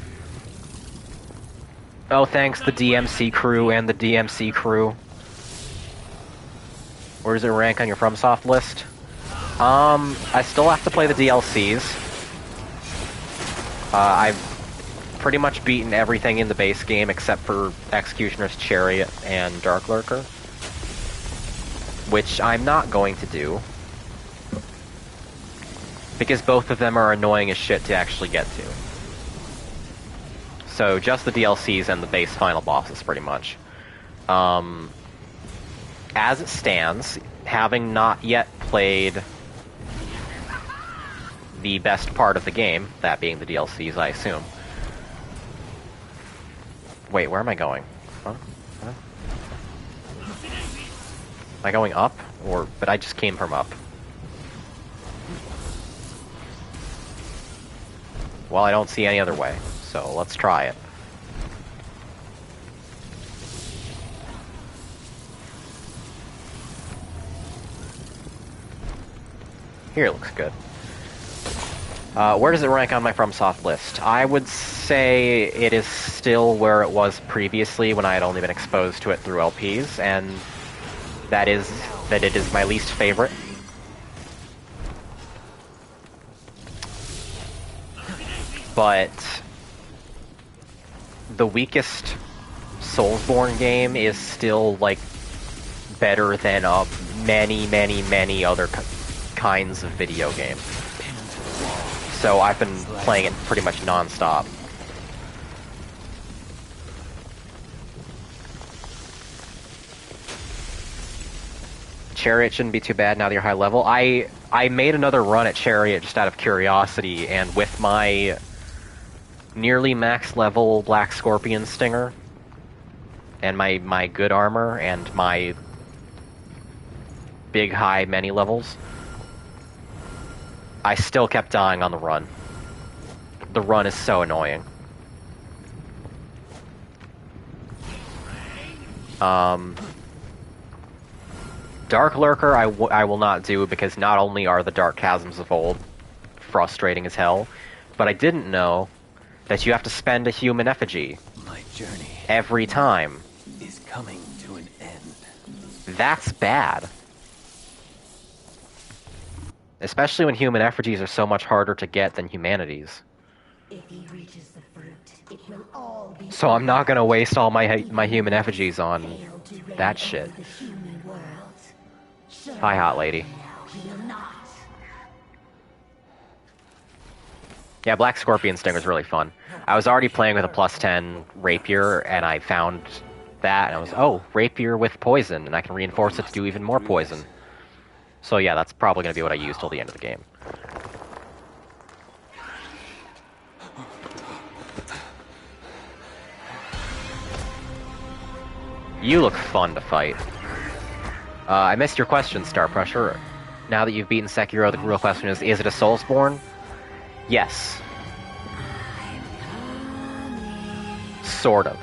Oh, thanks the DMC crew and the DMC crew. Where does it rank on your FromSoft list? I still have to play the DLCs. I've pretty much beaten everything in the base game except for Executioner's Chariot and Dark Lurker, which I'm not going to do, because both of them are annoying as shit to actually get to. So just the DLCs and the base final bosses, pretty much. As it stands, having not yet played the best part of the game, that being the DLCs, I assume. Wait, where am I going? Huh? Huh? Am I going up? But I just came from up. Well, I don't see any other way, so let's try it. Here, it looks good. Where does it rank on my FromSoft list? I would say it is still where it was previously when I had only been exposed to it through LPs, and that is that it is my least favorite. But the weakest Soulsborne game is still, like, better than many other kinds of video games. So I've been playing it pretty much non-stop. Chariot shouldn't be too bad now that you're high level. I made another run at Chariot just out of curiosity, and with my nearly max level Black Scorpion Stinger, and my good armor, and my big high many levels, I still kept dying on the run. The run is so annoying. Dark Lurker I will not do, because not only are the Dark Chasms of Old frustrating as hell, but I didn't know that you have to spend a human effigy My journey every time. is coming to an end. That's bad. Especially when human effigies are so much harder to get than humanities. If he reaches the fruit, it will all be So I'm not gonna waste all my human effigies on hail to reign that shit. over the human world. Hi, hot lady. He will not. Yeah, Black Scorpion Stinger is really fun. I was already playing with a plus 10 rapier, and I found that, and I was, oh, rapier with poison, and I can reinforce it to do even more poison. So yeah, that's probably going to be what I use till the end of the game. You look fun to fight. I missed your question, Star Pressure. Now that you've beaten Sekiro, the real question is it a Soulsborne? Yes. Sort of.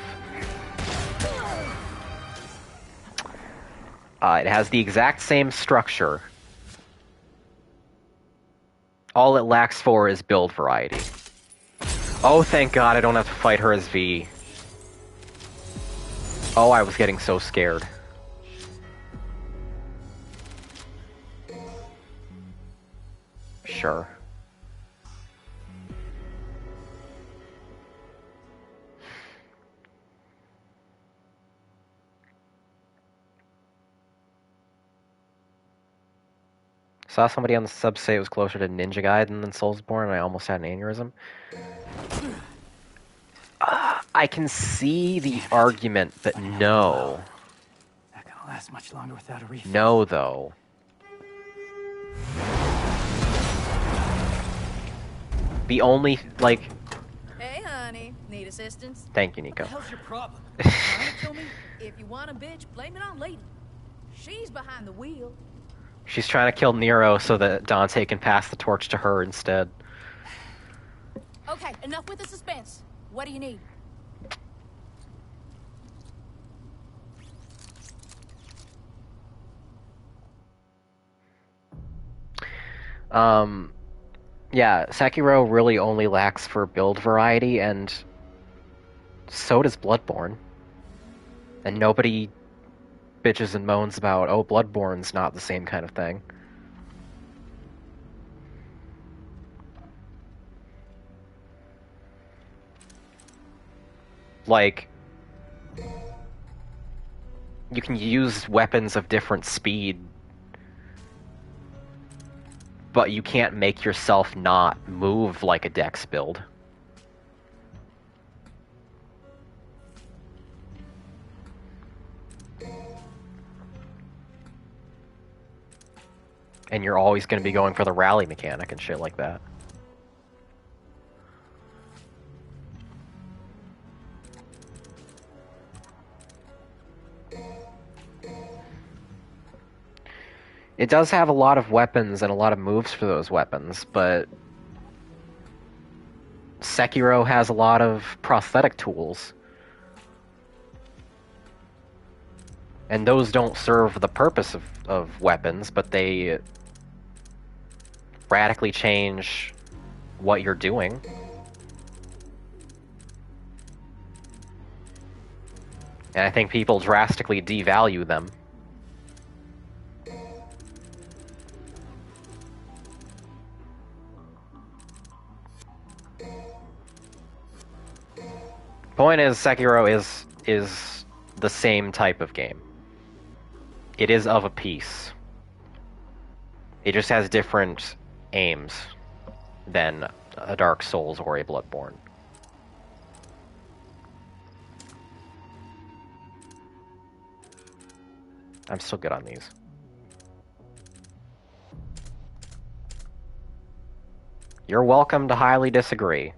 It has the exact same structure. All it lacks for is build variety. Oh, thank God I don't have to fight her as V. Oh, I was getting so scared. Sure. Saw somebody on the sub say it was closer to Ninja Gaiden than Soulsborne, and I almost had an aneurysm. I can see the argument, but no. Not gonna last much longer without a refill. No, though. The only, like... Hey, honey. Need assistance? Thank you, Nico. What the hell's your problem? Trying to kill me? If you want a bitch, blame it on Lady. She's behind the wheel. She's trying to kill Nero so that Dante can pass the torch to her instead. Okay, enough with the suspense. What do you need? Yeah, Sekiro really only lacks for build variety, and so does Bloodborne. And nobody bitches and moans about, oh, Bloodborne's not the same kind of thing. Like, you can use weapons of different speed, but you can't make yourself not move like a dex build. And you're always going to be going for the rally mechanic and shit like that. It does have a lot of weapons and a lot of moves for those weapons, but Sekiro has a lot of prosthetic tools. And those don't serve the purpose of weapons, but they radically change what you're doing. And I think people drastically devalue them. Point is, Sekiro is the same type of game. It is of a piece. It just has different aims than a Dark Souls or a Bloodborne. I'm still good on these. You're welcome to highly disagree.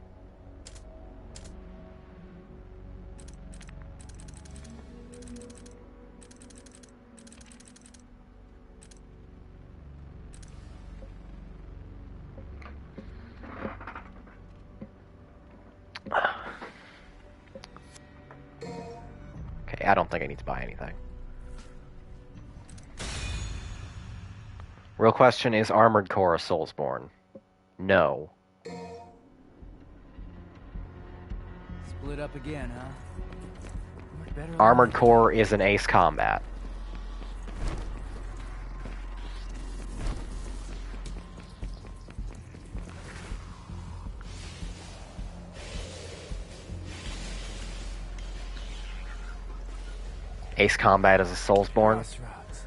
Okay, I don't think I need to buy anything. Real question, is Armored Core a Soulsborne? No. Split up again, huh? Much better Armored already. Core is an Ace Combat. Ace Combat is a Soulsborne. Crossroads.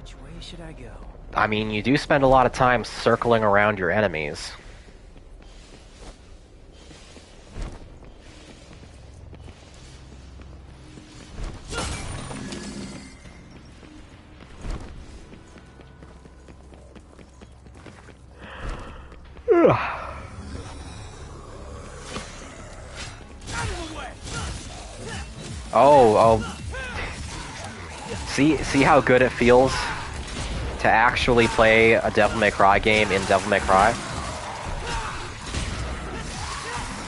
Which way should I go? I mean, you do spend a lot of time circling around your enemies. Oh. See how good it feels to actually play a Devil May Cry game in Devil May Cry?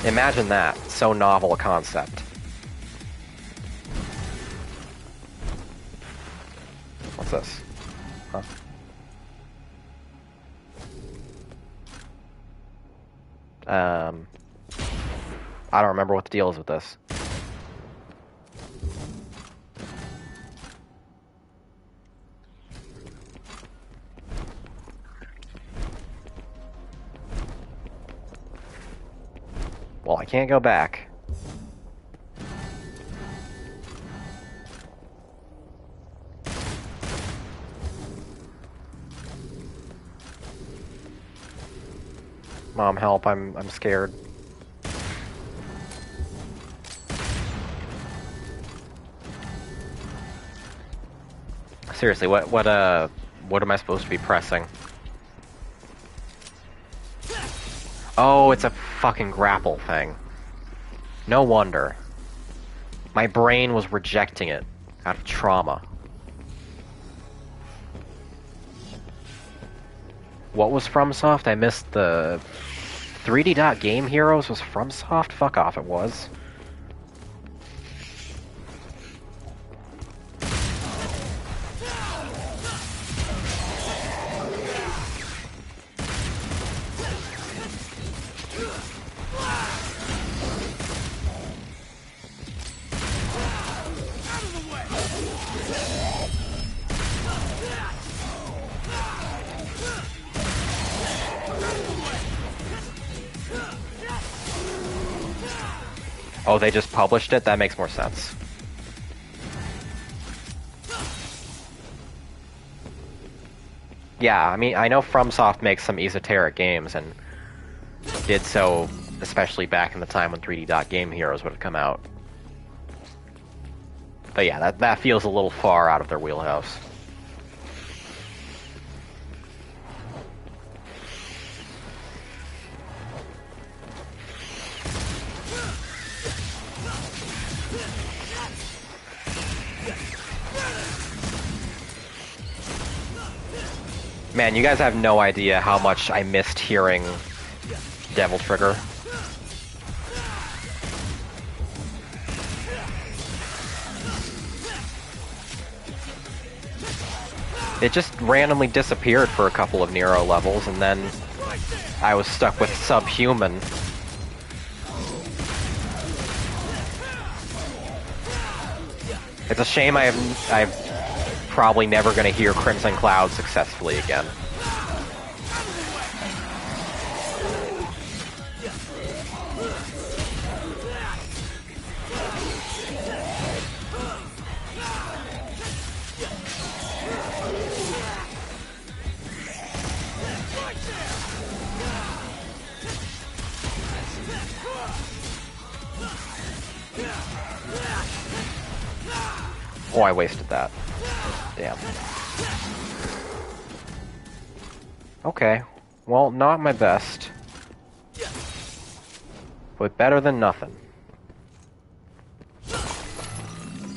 Imagine that. So novel a concept. What's this? Huh? I don't remember what the deal is with this. Well, I can't go back. Mom, help, I'm scared. Seriously, what am I supposed to be pressing? Oh, it's a fucking grapple thing. No wonder. My brain was rejecting it out of trauma. What was FromSoft? I missed the 3D Dot Game Heroes was FromSoft? Fuck off, it was. Oh, they just published it? That makes more sense. Yeah, I mean, I know FromSoft makes some esoteric games, and did so especially back in the time when 3D Dot Game Heroes would have come out. But yeah, that feels a little far out of their wheelhouse. Man, you guys have no idea how much I missed hearing Devil Trigger. It just randomly disappeared for a couple of Nero levels, and then I was stuck with Subhuman. It's a shame I'm probably never going to hear Crimson Cloud successfully again. Oh, I wasted that. Damn. Okay. Well, not my best. But better than nothing.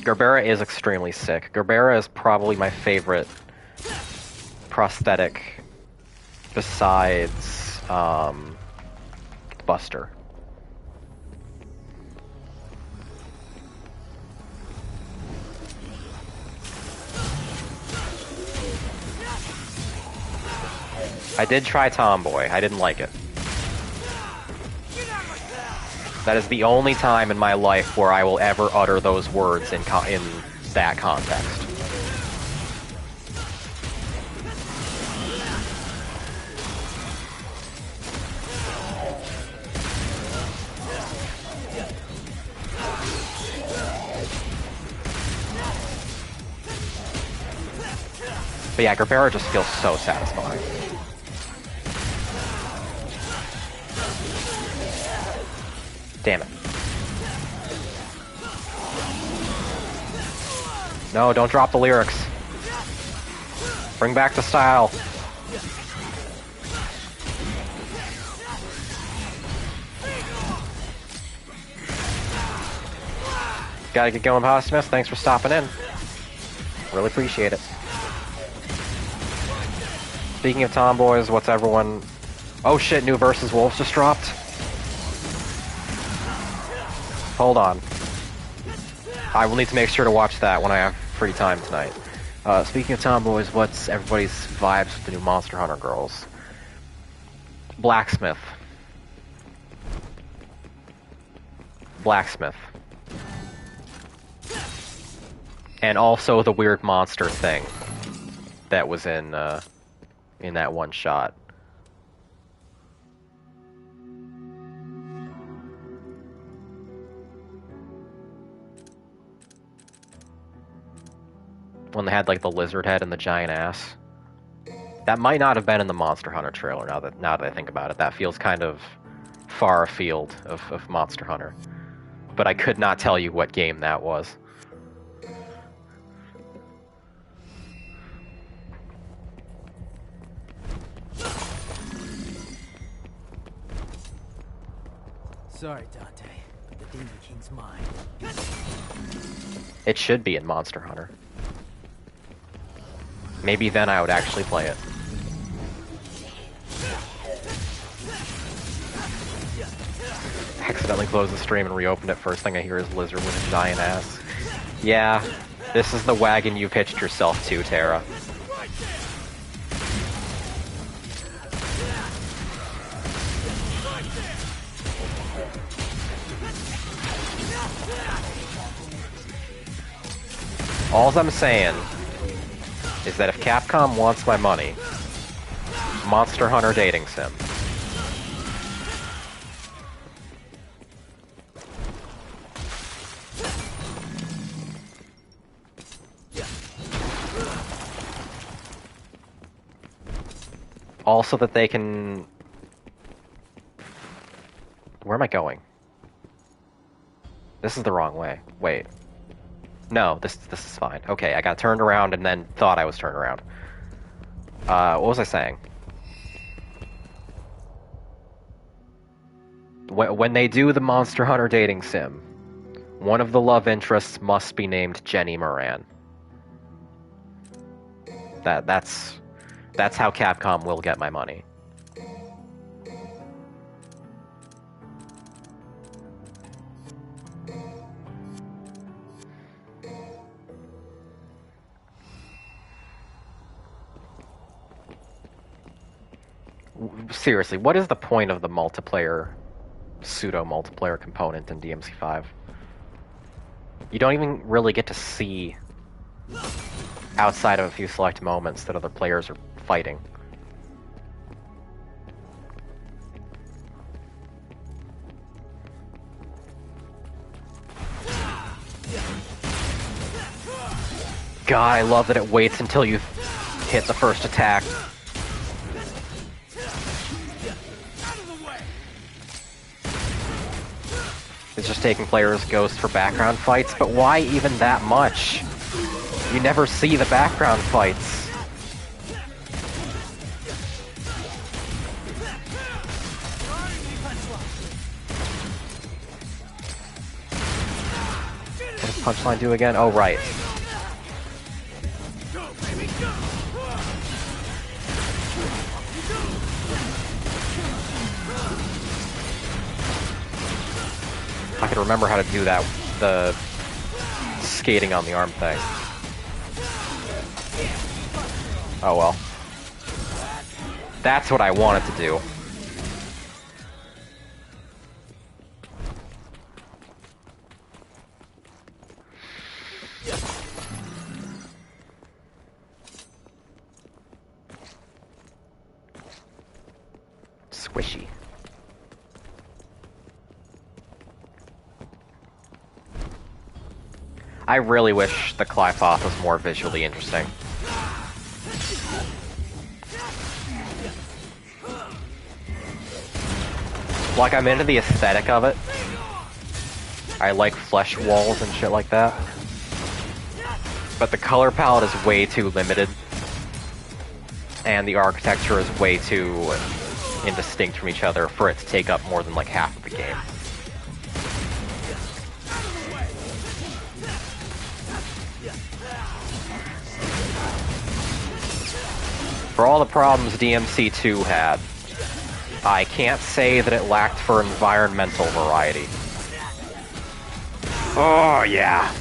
Gerbera is extremely sick. Gerbera is probably my favorite prosthetic besides Buster. I did try Tomboy. I didn't like it. That is the only time in my life where I will ever utter those words in that context. But yeah, Gerbera just feels so satisfying. Damn it. No, don't drop the lyrics. Bring back the style. Gotta get going, Posthumous. Thanks for stopping in. Really appreciate it. Speaking of tomboys, what's everyone... Oh shit, new Versus Wolves just dropped. Hold on. I will need to make sure to watch that when I have free time tonight. Speaking of tomboys, what's everybody's vibes with the new Monster Hunter girls? Blacksmith. Blacksmith. And also the weird monster thing that was in that one shot. When they had like the lizard head and the giant ass. That might not have been in the Monster Hunter trailer now that I think about it. That feels kind of far afield of Monster Hunter. But I could not tell you what game that was. Sorry, Dante, but the Demon King's mine. It should be in Monster Hunter. Maybe then I would actually play it. Accidentally closed the stream and reopened it. First thing I hear is Lizard with a giant ass. Yeah, this is the wagon you've hitched yourself to, Tara. All I'm saying is that if Capcom wants my money, Monster Hunter Dating Sim. Also that they can... Where am I going? This is the wrong way. Wait. No, this is fine. Okay, I got turned around and then thought I was turned around. What was I saying? When they do the Monster Hunter Dating Sim, one of the love interests must be named Jenny Moran. That's how Capcom will get my money. Seriously, what is the point of the multiplayer, pseudo-multiplayer component in DMC5? You don't even really get to see, outside of a few select moments, that other players are fighting. God, I love that it waits until you hit the first attack. It's just taking players' ghosts for background fights, but why even that much? You never see the background fights. punchline do again? Oh, right. I can remember how to do that, the skating on the arm thing. Oh well. That's what I wanted to do. Squishy. I really wish the Clypoth was more visually interesting. Like, I'm into the aesthetic of it. I like flesh walls and shit like that. But the color palette is way too limited. And the architecture is way too indistinct from each other for it to take up more than like half of the game. For all the problems DMC2 had, I can't say that it lacked for environmental variety. Oh, yeah.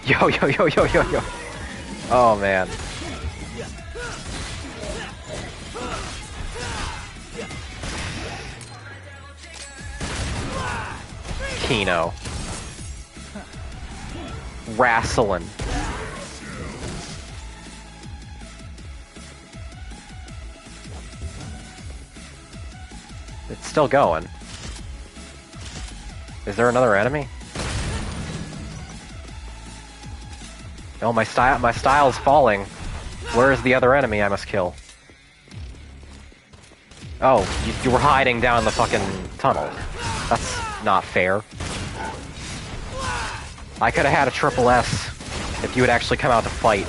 Yo, yo, yo, yo, yo, yo. Oh, man. Kino. Wrestling. It's still going. Is there another enemy? Oh, my style's falling. Where is the other enemy I must kill? Oh, you were hiding down the fucking tunnel. That's not fair. I could have had a triple S if you had actually come out to fight.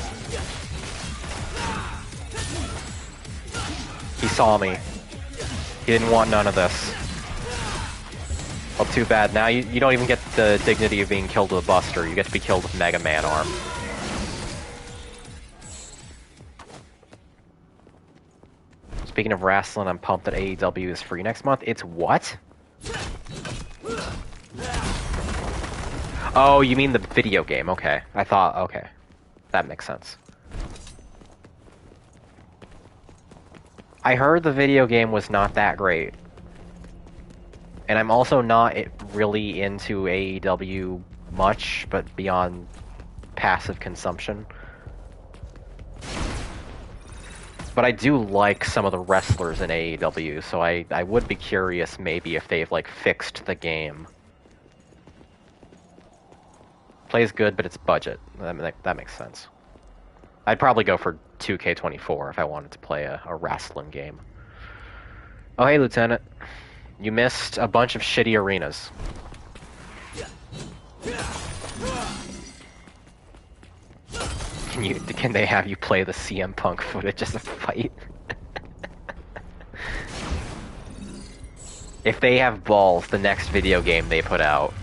He saw me. He didn't want none of this. Well, too bad. Now you don't even get the dignity of being killed with a Buster. You get to be killed with Mega Man arm. Speaking of wrestling, I'm pumped that AEW is free next month. It's what? Oh, you mean the video game. Okay. I thought, okay. That makes sense. I heard the video game was not that great. And I'm also not really into AEW much, but beyond passive consumption. But I do like some of the wrestlers in AEW, so I would be curious maybe if they've, like, fixed the game. Plays good, but it's budget. That makes sense. I'd probably go for 2K24 if I wanted to play a wrestling game. Oh, hey, Lieutenant. You missed a bunch of shitty arenas. Can they have you play the CM Punk footage as a fight? If they have balls, the next video game they put out,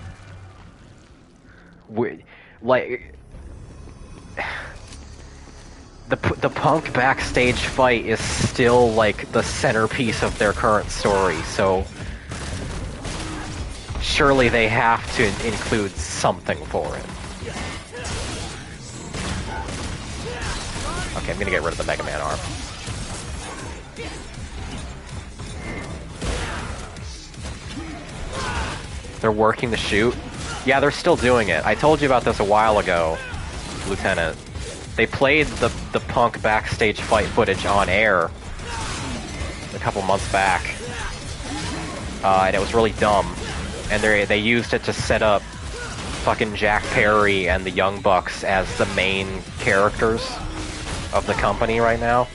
like, the Punk backstage fight is still like the centerpiece of their current story, so surely they have to include something for it. Okay, I'm gonna get rid of the Mega Man arm. They're working the shoot? Yeah, they're still doing it. I told you about this a while ago, Lieutenant. They played the Punk backstage fight footage on air a couple months back. And it was really dumb. And they used it to set up fucking Jack Perry and the Young Bucks as the main characters of the company right now.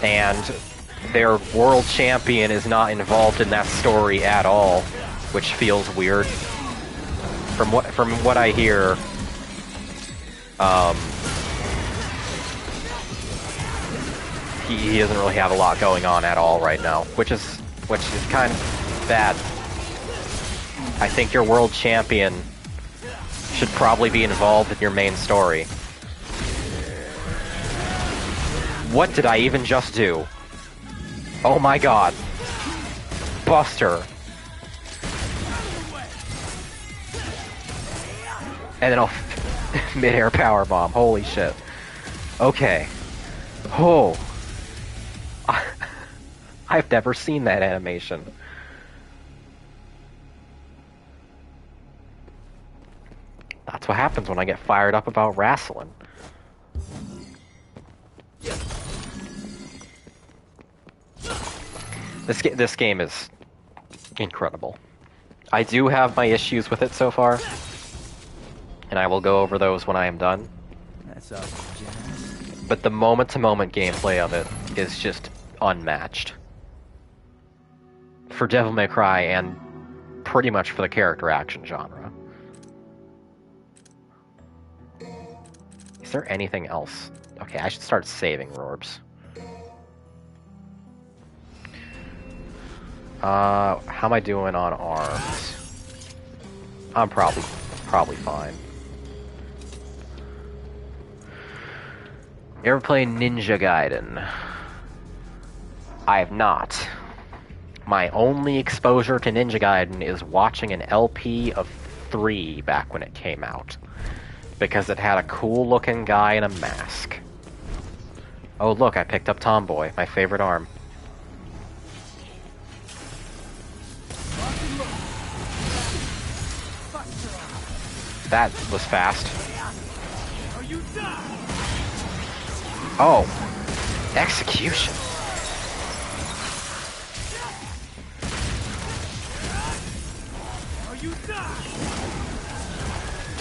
And their world champion is not involved in that story at all, which feels weird. From what I hear, he doesn't really have a lot going on at all right now, which is kind of bad. I think your world champion should probably be involved in your main story. What did I even just do? Oh my god. Buster. And then I'll mid-air powerbomb. Holy shit. Okay. Oh. I've never seen that animation. That's what happens when I get fired up about wrestling. This game is incredible. I do have my issues with it so far, and I will go over those when I am done. That's awfully generous. But the moment-to-moment gameplay of it is just unmatched. For Devil May Cry, and pretty much for the character action genre. Is there anything else? Okay, I should start saving Rorbs. How am I doing on arms? I'm probably fine. You ever play Ninja Gaiden? I have not. My only exposure to Ninja Gaiden is watching an LP of 3 back when it came out. Because it had a cool-looking guy in a mask. Oh look, I picked up Tomboy, my favorite arm. That was fast. Oh, execution.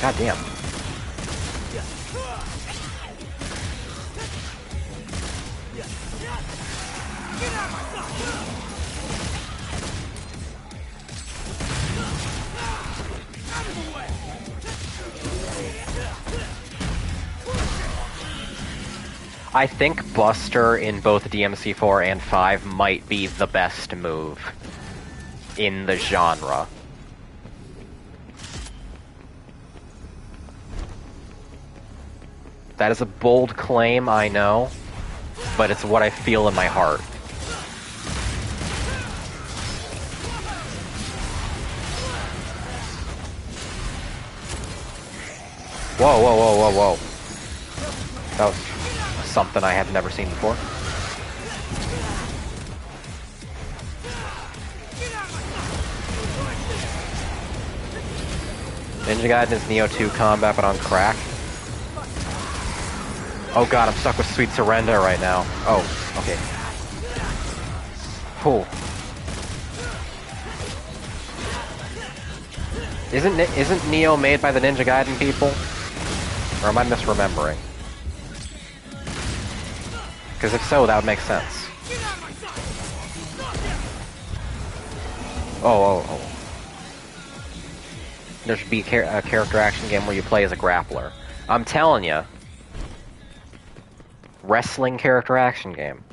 God damn. I think Buster in both DMC4 and 5 might be the best move in the genre. That is a bold claim, I know, but it's what I feel in my heart. Whoa, whoa, whoa, whoa, whoa. That was something I have never seen before. Ninja Gaiden is Neo 2 combat, but on crack. Oh god, I'm stuck with Sweet Surrender right now. Oh, okay. Cool. Isn't Neo made by the Ninja Gaiden people? Or am I misremembering? Because if so, that would make sense. Oh. There should be a character action game where you play as a grappler. I'm telling you. Wrestling character action game.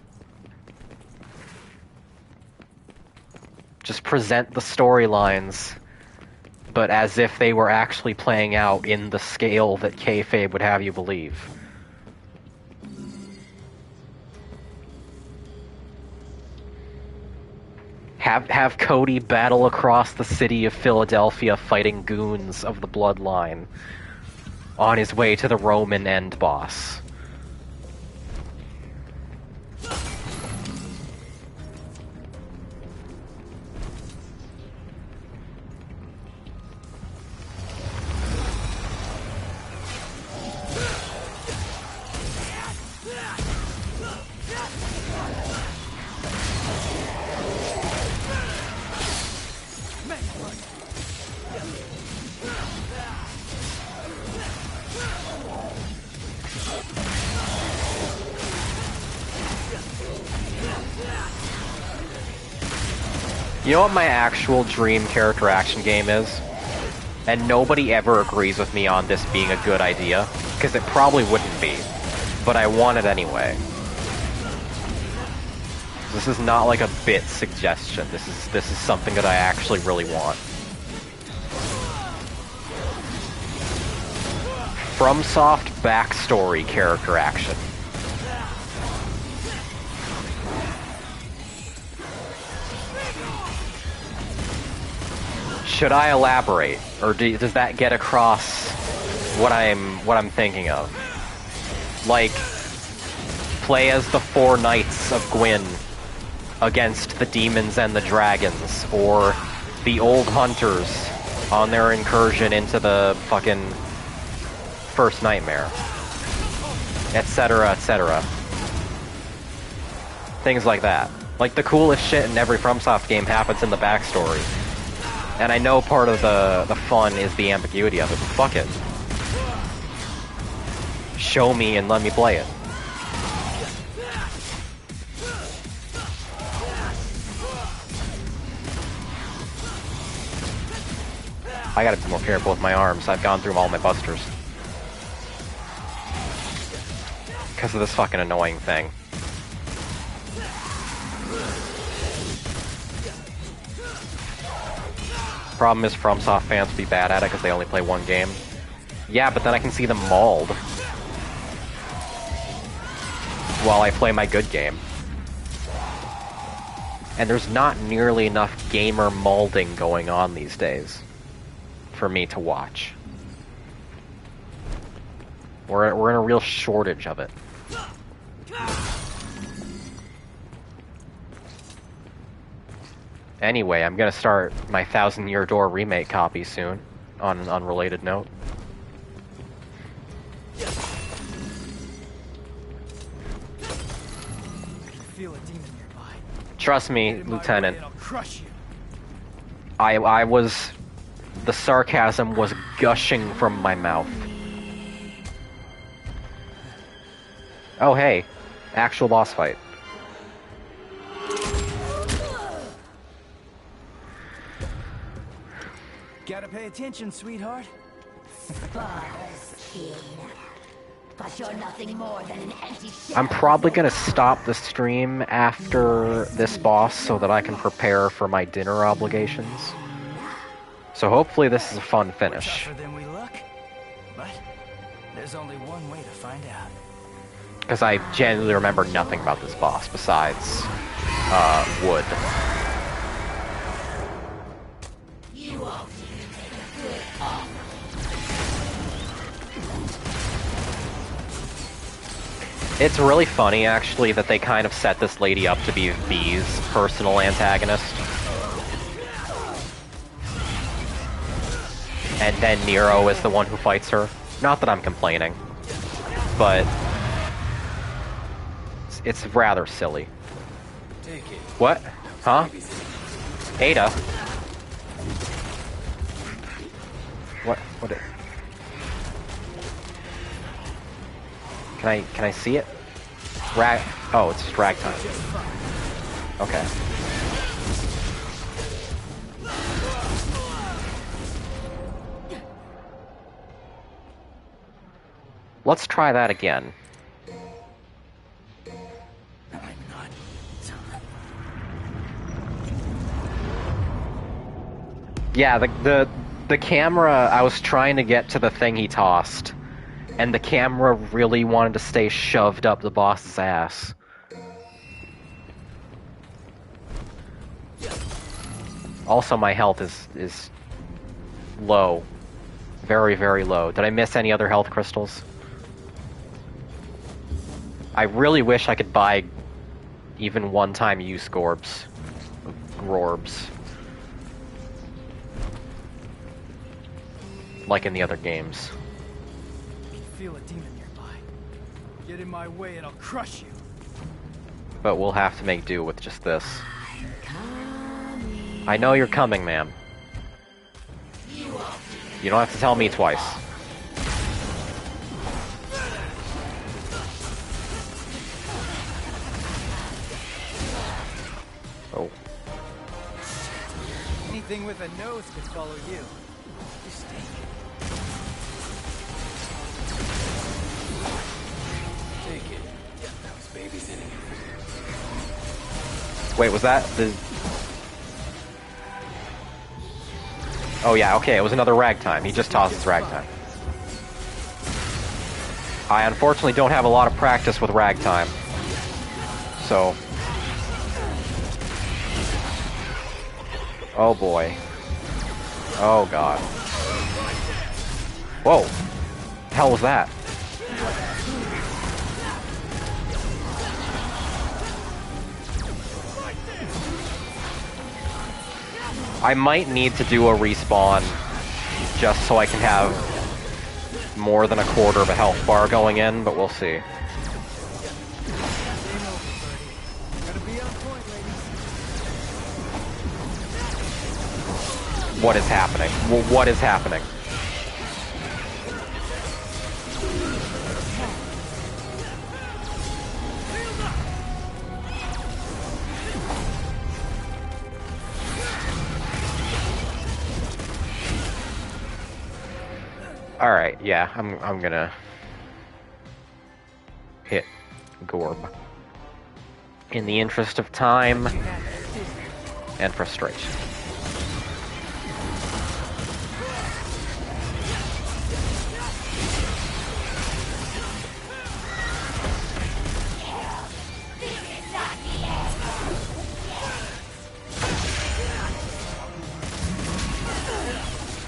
Just present the storylines, but as if they were actually playing out in the scale that kayfabe would have you believe. Have Cody battle across the city of Philadelphia fighting goons of the bloodline on his way to the Roman end boss. You know what my actual dream character action game is? And nobody ever agrees with me on this being a good idea, because it probably wouldn't be, but I want it anyway. This is not like a bit suggestion. This is something that I actually really want. FromSoft backstory character action. Should I elaborate, or does that get across what I'm thinking of? Like, play as the 4 knights of Gwyn against the demons and the dragons, or the old hunters on their incursion into the fucking first nightmare, etc., etc. Things like that. Like, the coolest shit in every FromSoft game happens in the backstory. And I know part of the fun is the ambiguity of it, but fuck it. Show me and let me play it. I gotta be more careful with my arms. I've gone through all my busters. Because of this fucking annoying thing. Problem is, FromSoft fans will be bad at it because they only play one game. Yeah, but then I can see them mauled while I play my good game. And there's not nearly enough gamer molding going on these days for me to watch. We're in a real shortage of it. Anyway, I'm gonna start my 1000 Year Door remake copy soon, on an unrelated note. Feel a demon nearby. Trust me, Lieutenant. It'll crush you. I was... The sarcasm was gushing from my mouth. Oh hey, actual boss fight. Gotta pay attention, sweetheart. Spoilers, kid. But you're nothing more than an empty shell. I'm probably gonna stop the stream after this boss so that I can prepare for my dinner obligations. So hopefully this is a fun finish. Tougher than we look, but there's only one way to find out. Because I genuinely remember nothing about this boss besides, wood. You won't even take a good offer. It's really funny, actually, that they kind of set this lady up to be V's personal antagonist. And then Nero is the one who fights her. Not that I'm complaining, but it's rather silly. Take it. What? Huh? Ada? What? What? Can I see it? Rag? Oh, it's just rag time. Okay. Let's try that again. I'm not done. Yeah, the camera, I was trying to get to the thing he tossed, and the camera really wanted to stay shoved up the boss's ass. Also, my health is low. Very, very low. Did I miss any other health crystals? I really wish I could buy even one-time use gorbs. Grorbs. Like in the other games. Feel a demon nearby. Get in my way and I'll crush you. But we'll have to make do with just this. I know you're coming, ma'am. You don't have to tell me twice. Oh. Anything with a nose could follow you. Just take it. Take it. Those babies in it. Wait, was that the... Oh yeah, okay, it was another ragtime. He just tosses ragtime. I unfortunately don't have a lot of practice with ragtime. So... Oh boy. Oh god. Whoa. The hell was that? I might need to do a respawn just so I can have more than a quarter of a health bar going in, but we'll see. What is happening? What is happening? All right, yeah, I'm gonna hit Gorb in the interest of time and frustration.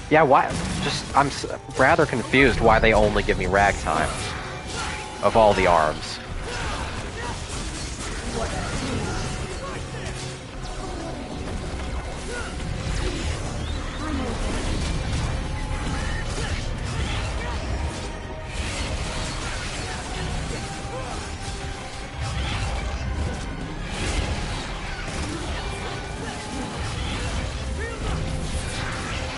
Yeah, why? I'm rather confused why they only give me ragtime of all the arms.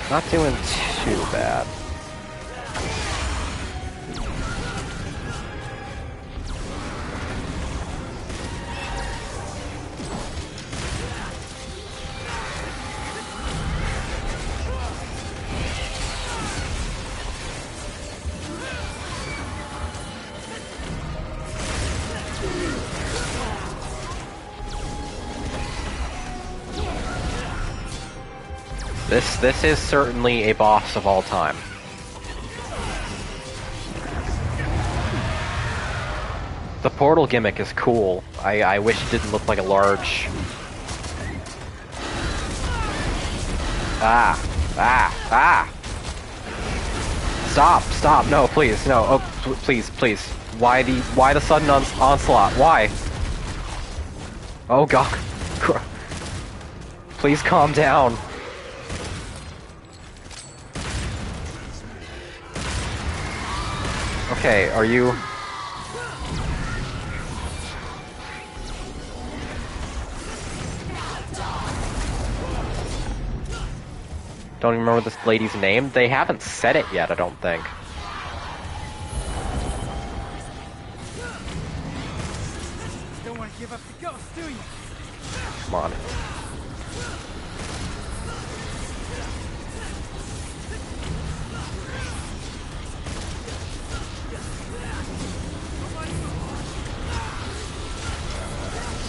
Not doing too bad. This is certainly a boss of all time. The portal gimmick is cool. I wish it didn't look like a large... Stop, no, please, no, oh, please. Why the sudden onslaught? Why? Oh god. Please calm down. Okay, are you... Don't even remember this lady's name? They haven't said it yet, I don't think. Don't want to give up the ghost, do you? Come on.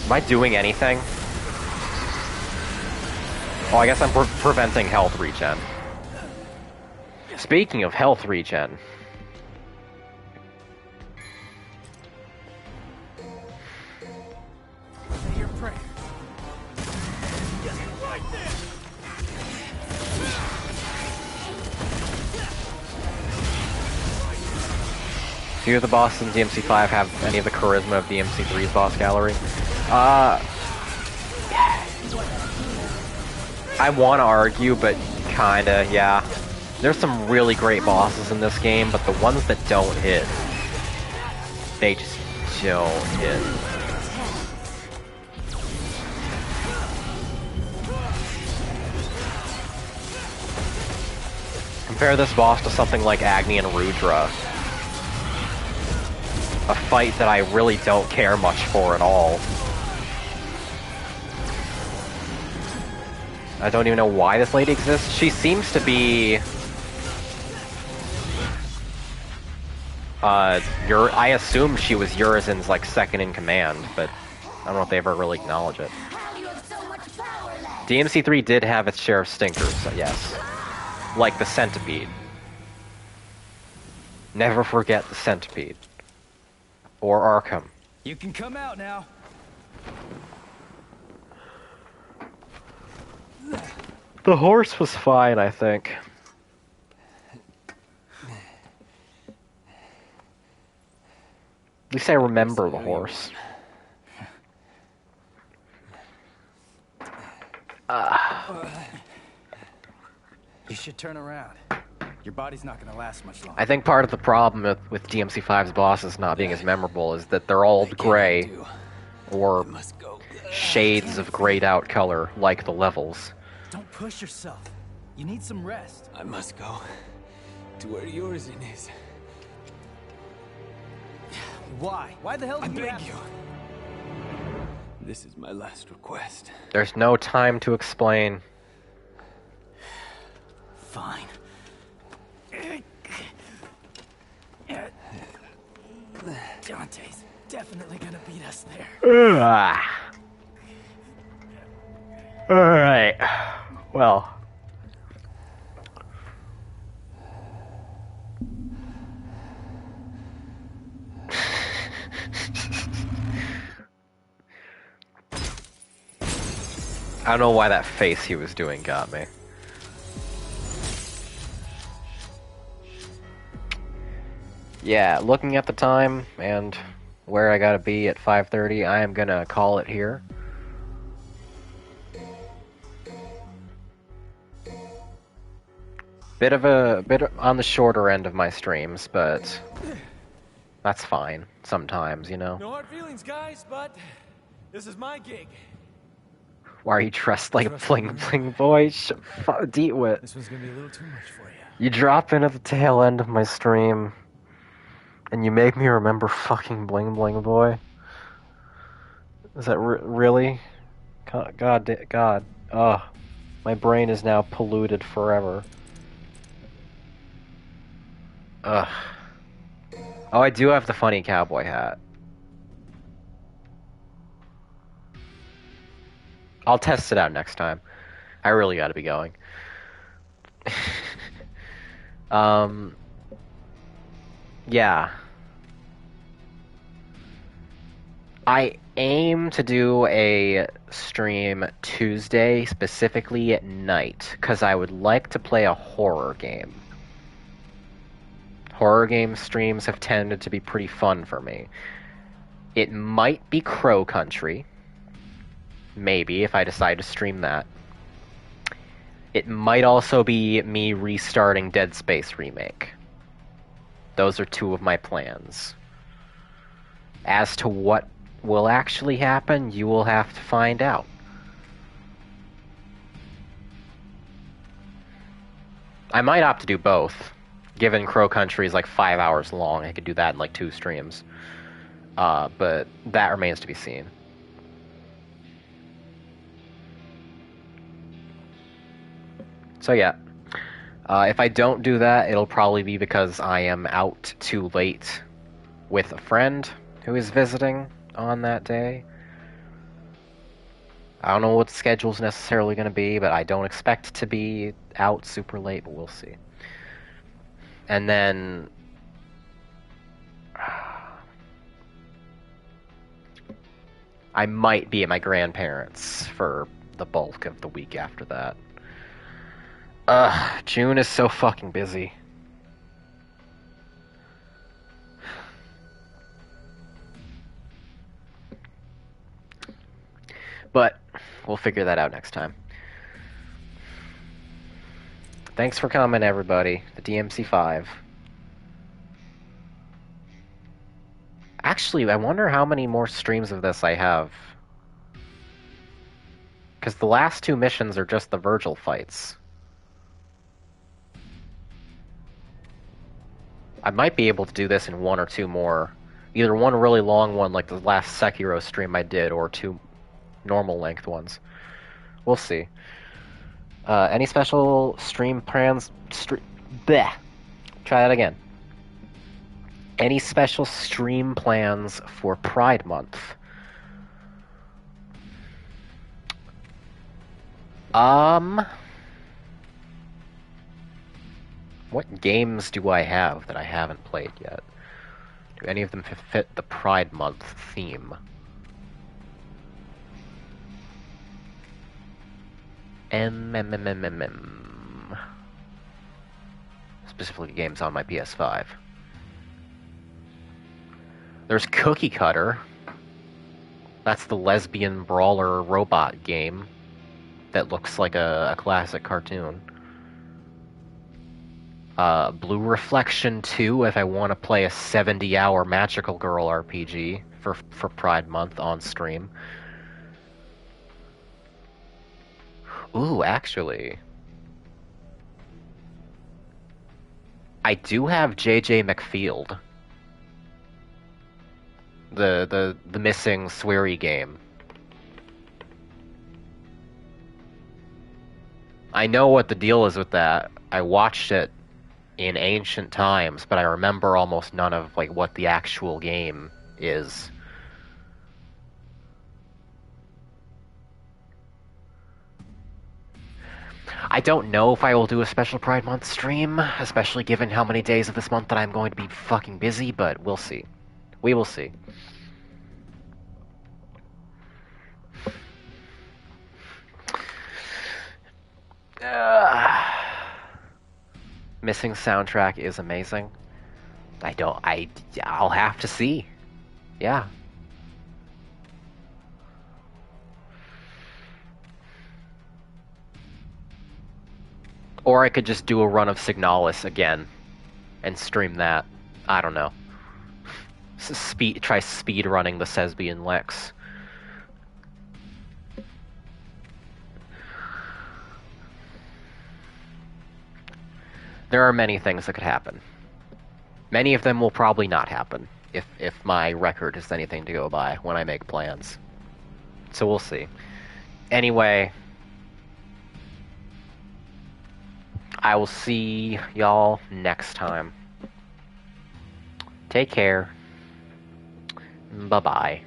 Am I doing anything? Oh, I guess I'm preventing health regen. Speaking of health regen... Say your prayer. Right there. Few of the bosses in DMC5 have any of the charisma of DMC3's boss gallery. I want to argue, but kinda, yeah. There's some really great bosses in this game, but the ones that don't hit, they just don't hit. Compare this boss to something like Agni and Rudra. A fight that I really don't care much for at all. I don't even know why this lady exists. She seems to be... I assume she was Urizen's, like, second in command, but I don't know if they ever really acknowledge it. DMC3 did have its share of stinkers, yes. Like the centipede. Never forget the centipede. Or Arkham. You can come out now. The horse was fine, I think. At least I remember the horse. You should turn around. Your body's not gonna last much longer. I think part of the problem with DMC5's bosses not being as memorable is that they're all gray or shades of grayed out color, like the levels. Don't push yourself. You need some rest. I must go to where Yorzin is. Why? Why the hell I did you beg have you. This is my last request. There's no time to explain. Fine. Dante's definitely gonna beat us there. Alright. Well. I don't know why that face he was doing got me. Yeah, looking at the time and where I gotta be at 5:30, I am gonna call it here. Bit on the shorter end of my streams, but that's fine sometimes, you know. No hard feelings, guys, but this is my gig. Why are you dressed like a bling bling boy? Deetwit. This one's gonna be a little too much for you. You drop in at the tail end of my stream, and you make me remember fucking bling bling boy. Is that really? God. Ugh. My brain is now polluted forever. Ugh. Oh, I do have the funny cowboy hat. I'll test it out next time. I really gotta be going. Yeah. I aim to do a stream Tuesday, specifically at night, because I would like to play a horror game. Horror game streams have tended to be pretty fun for me. It might be Crow Country. Maybe, if I decide to stream that. It might also be me restarting Dead Space Remake. Those are two of my plans. As to what will actually happen, you will have to find out. I might opt to do both. Given Crow Country is like 5 hours long, I could do that in like 2 streams. But that remains to be seen. So yeah, if I don't do that, it'll probably be because I am out too late with a friend who is visiting on that day. I don't know what the schedule's necessarily going to be, but I don't expect to be out super late, but we'll see. And then I might be at my grandparents' for the bulk of the week after that. June is so fucking busy. But we'll figure that out next time. Thanks for coming, everybody. The DMC5. Actually, I wonder how many more streams of this I have. Because the last 2 missions are just the Virgil fights. I might be able to do this in 1 or 2 more. Either one really long one like the last Sekiro stream I did, or 2 normal length ones. We'll see. Any special stream plans? Bleh. Try that again. Any special stream plans for Pride Month? What games do I have that I haven't played yet? Do any of them fit the Pride Month theme? Specifically games on my PS5. There's Cookie Cutter. That's the lesbian brawler robot game that looks like a classic cartoon. Blue Reflection 2 if I want to play a 70-hour magical girl RPG for Pride Month on stream. Ooh, actually, I do have J.J. McField. The missing Sweary game. I know what the deal is with that. I watched it in ancient times, but I remember almost none of like what the actual game is. I don't know if I will do a special Pride Month stream, especially given how many days of this month that I'm going to be fucking busy, but we'll see. We will see. Missing soundtrack is amazing. I'll have to see. Yeah. Or I could just do a run of Signalis again and stream that. I don't know. Try speed running the Sesbian Lex. There are many things that could happen. Many of them will probably not happen if my record is anything to go by when I make plans. So we'll see. Anyway, I will see y'all next time. Take care. Bye-bye.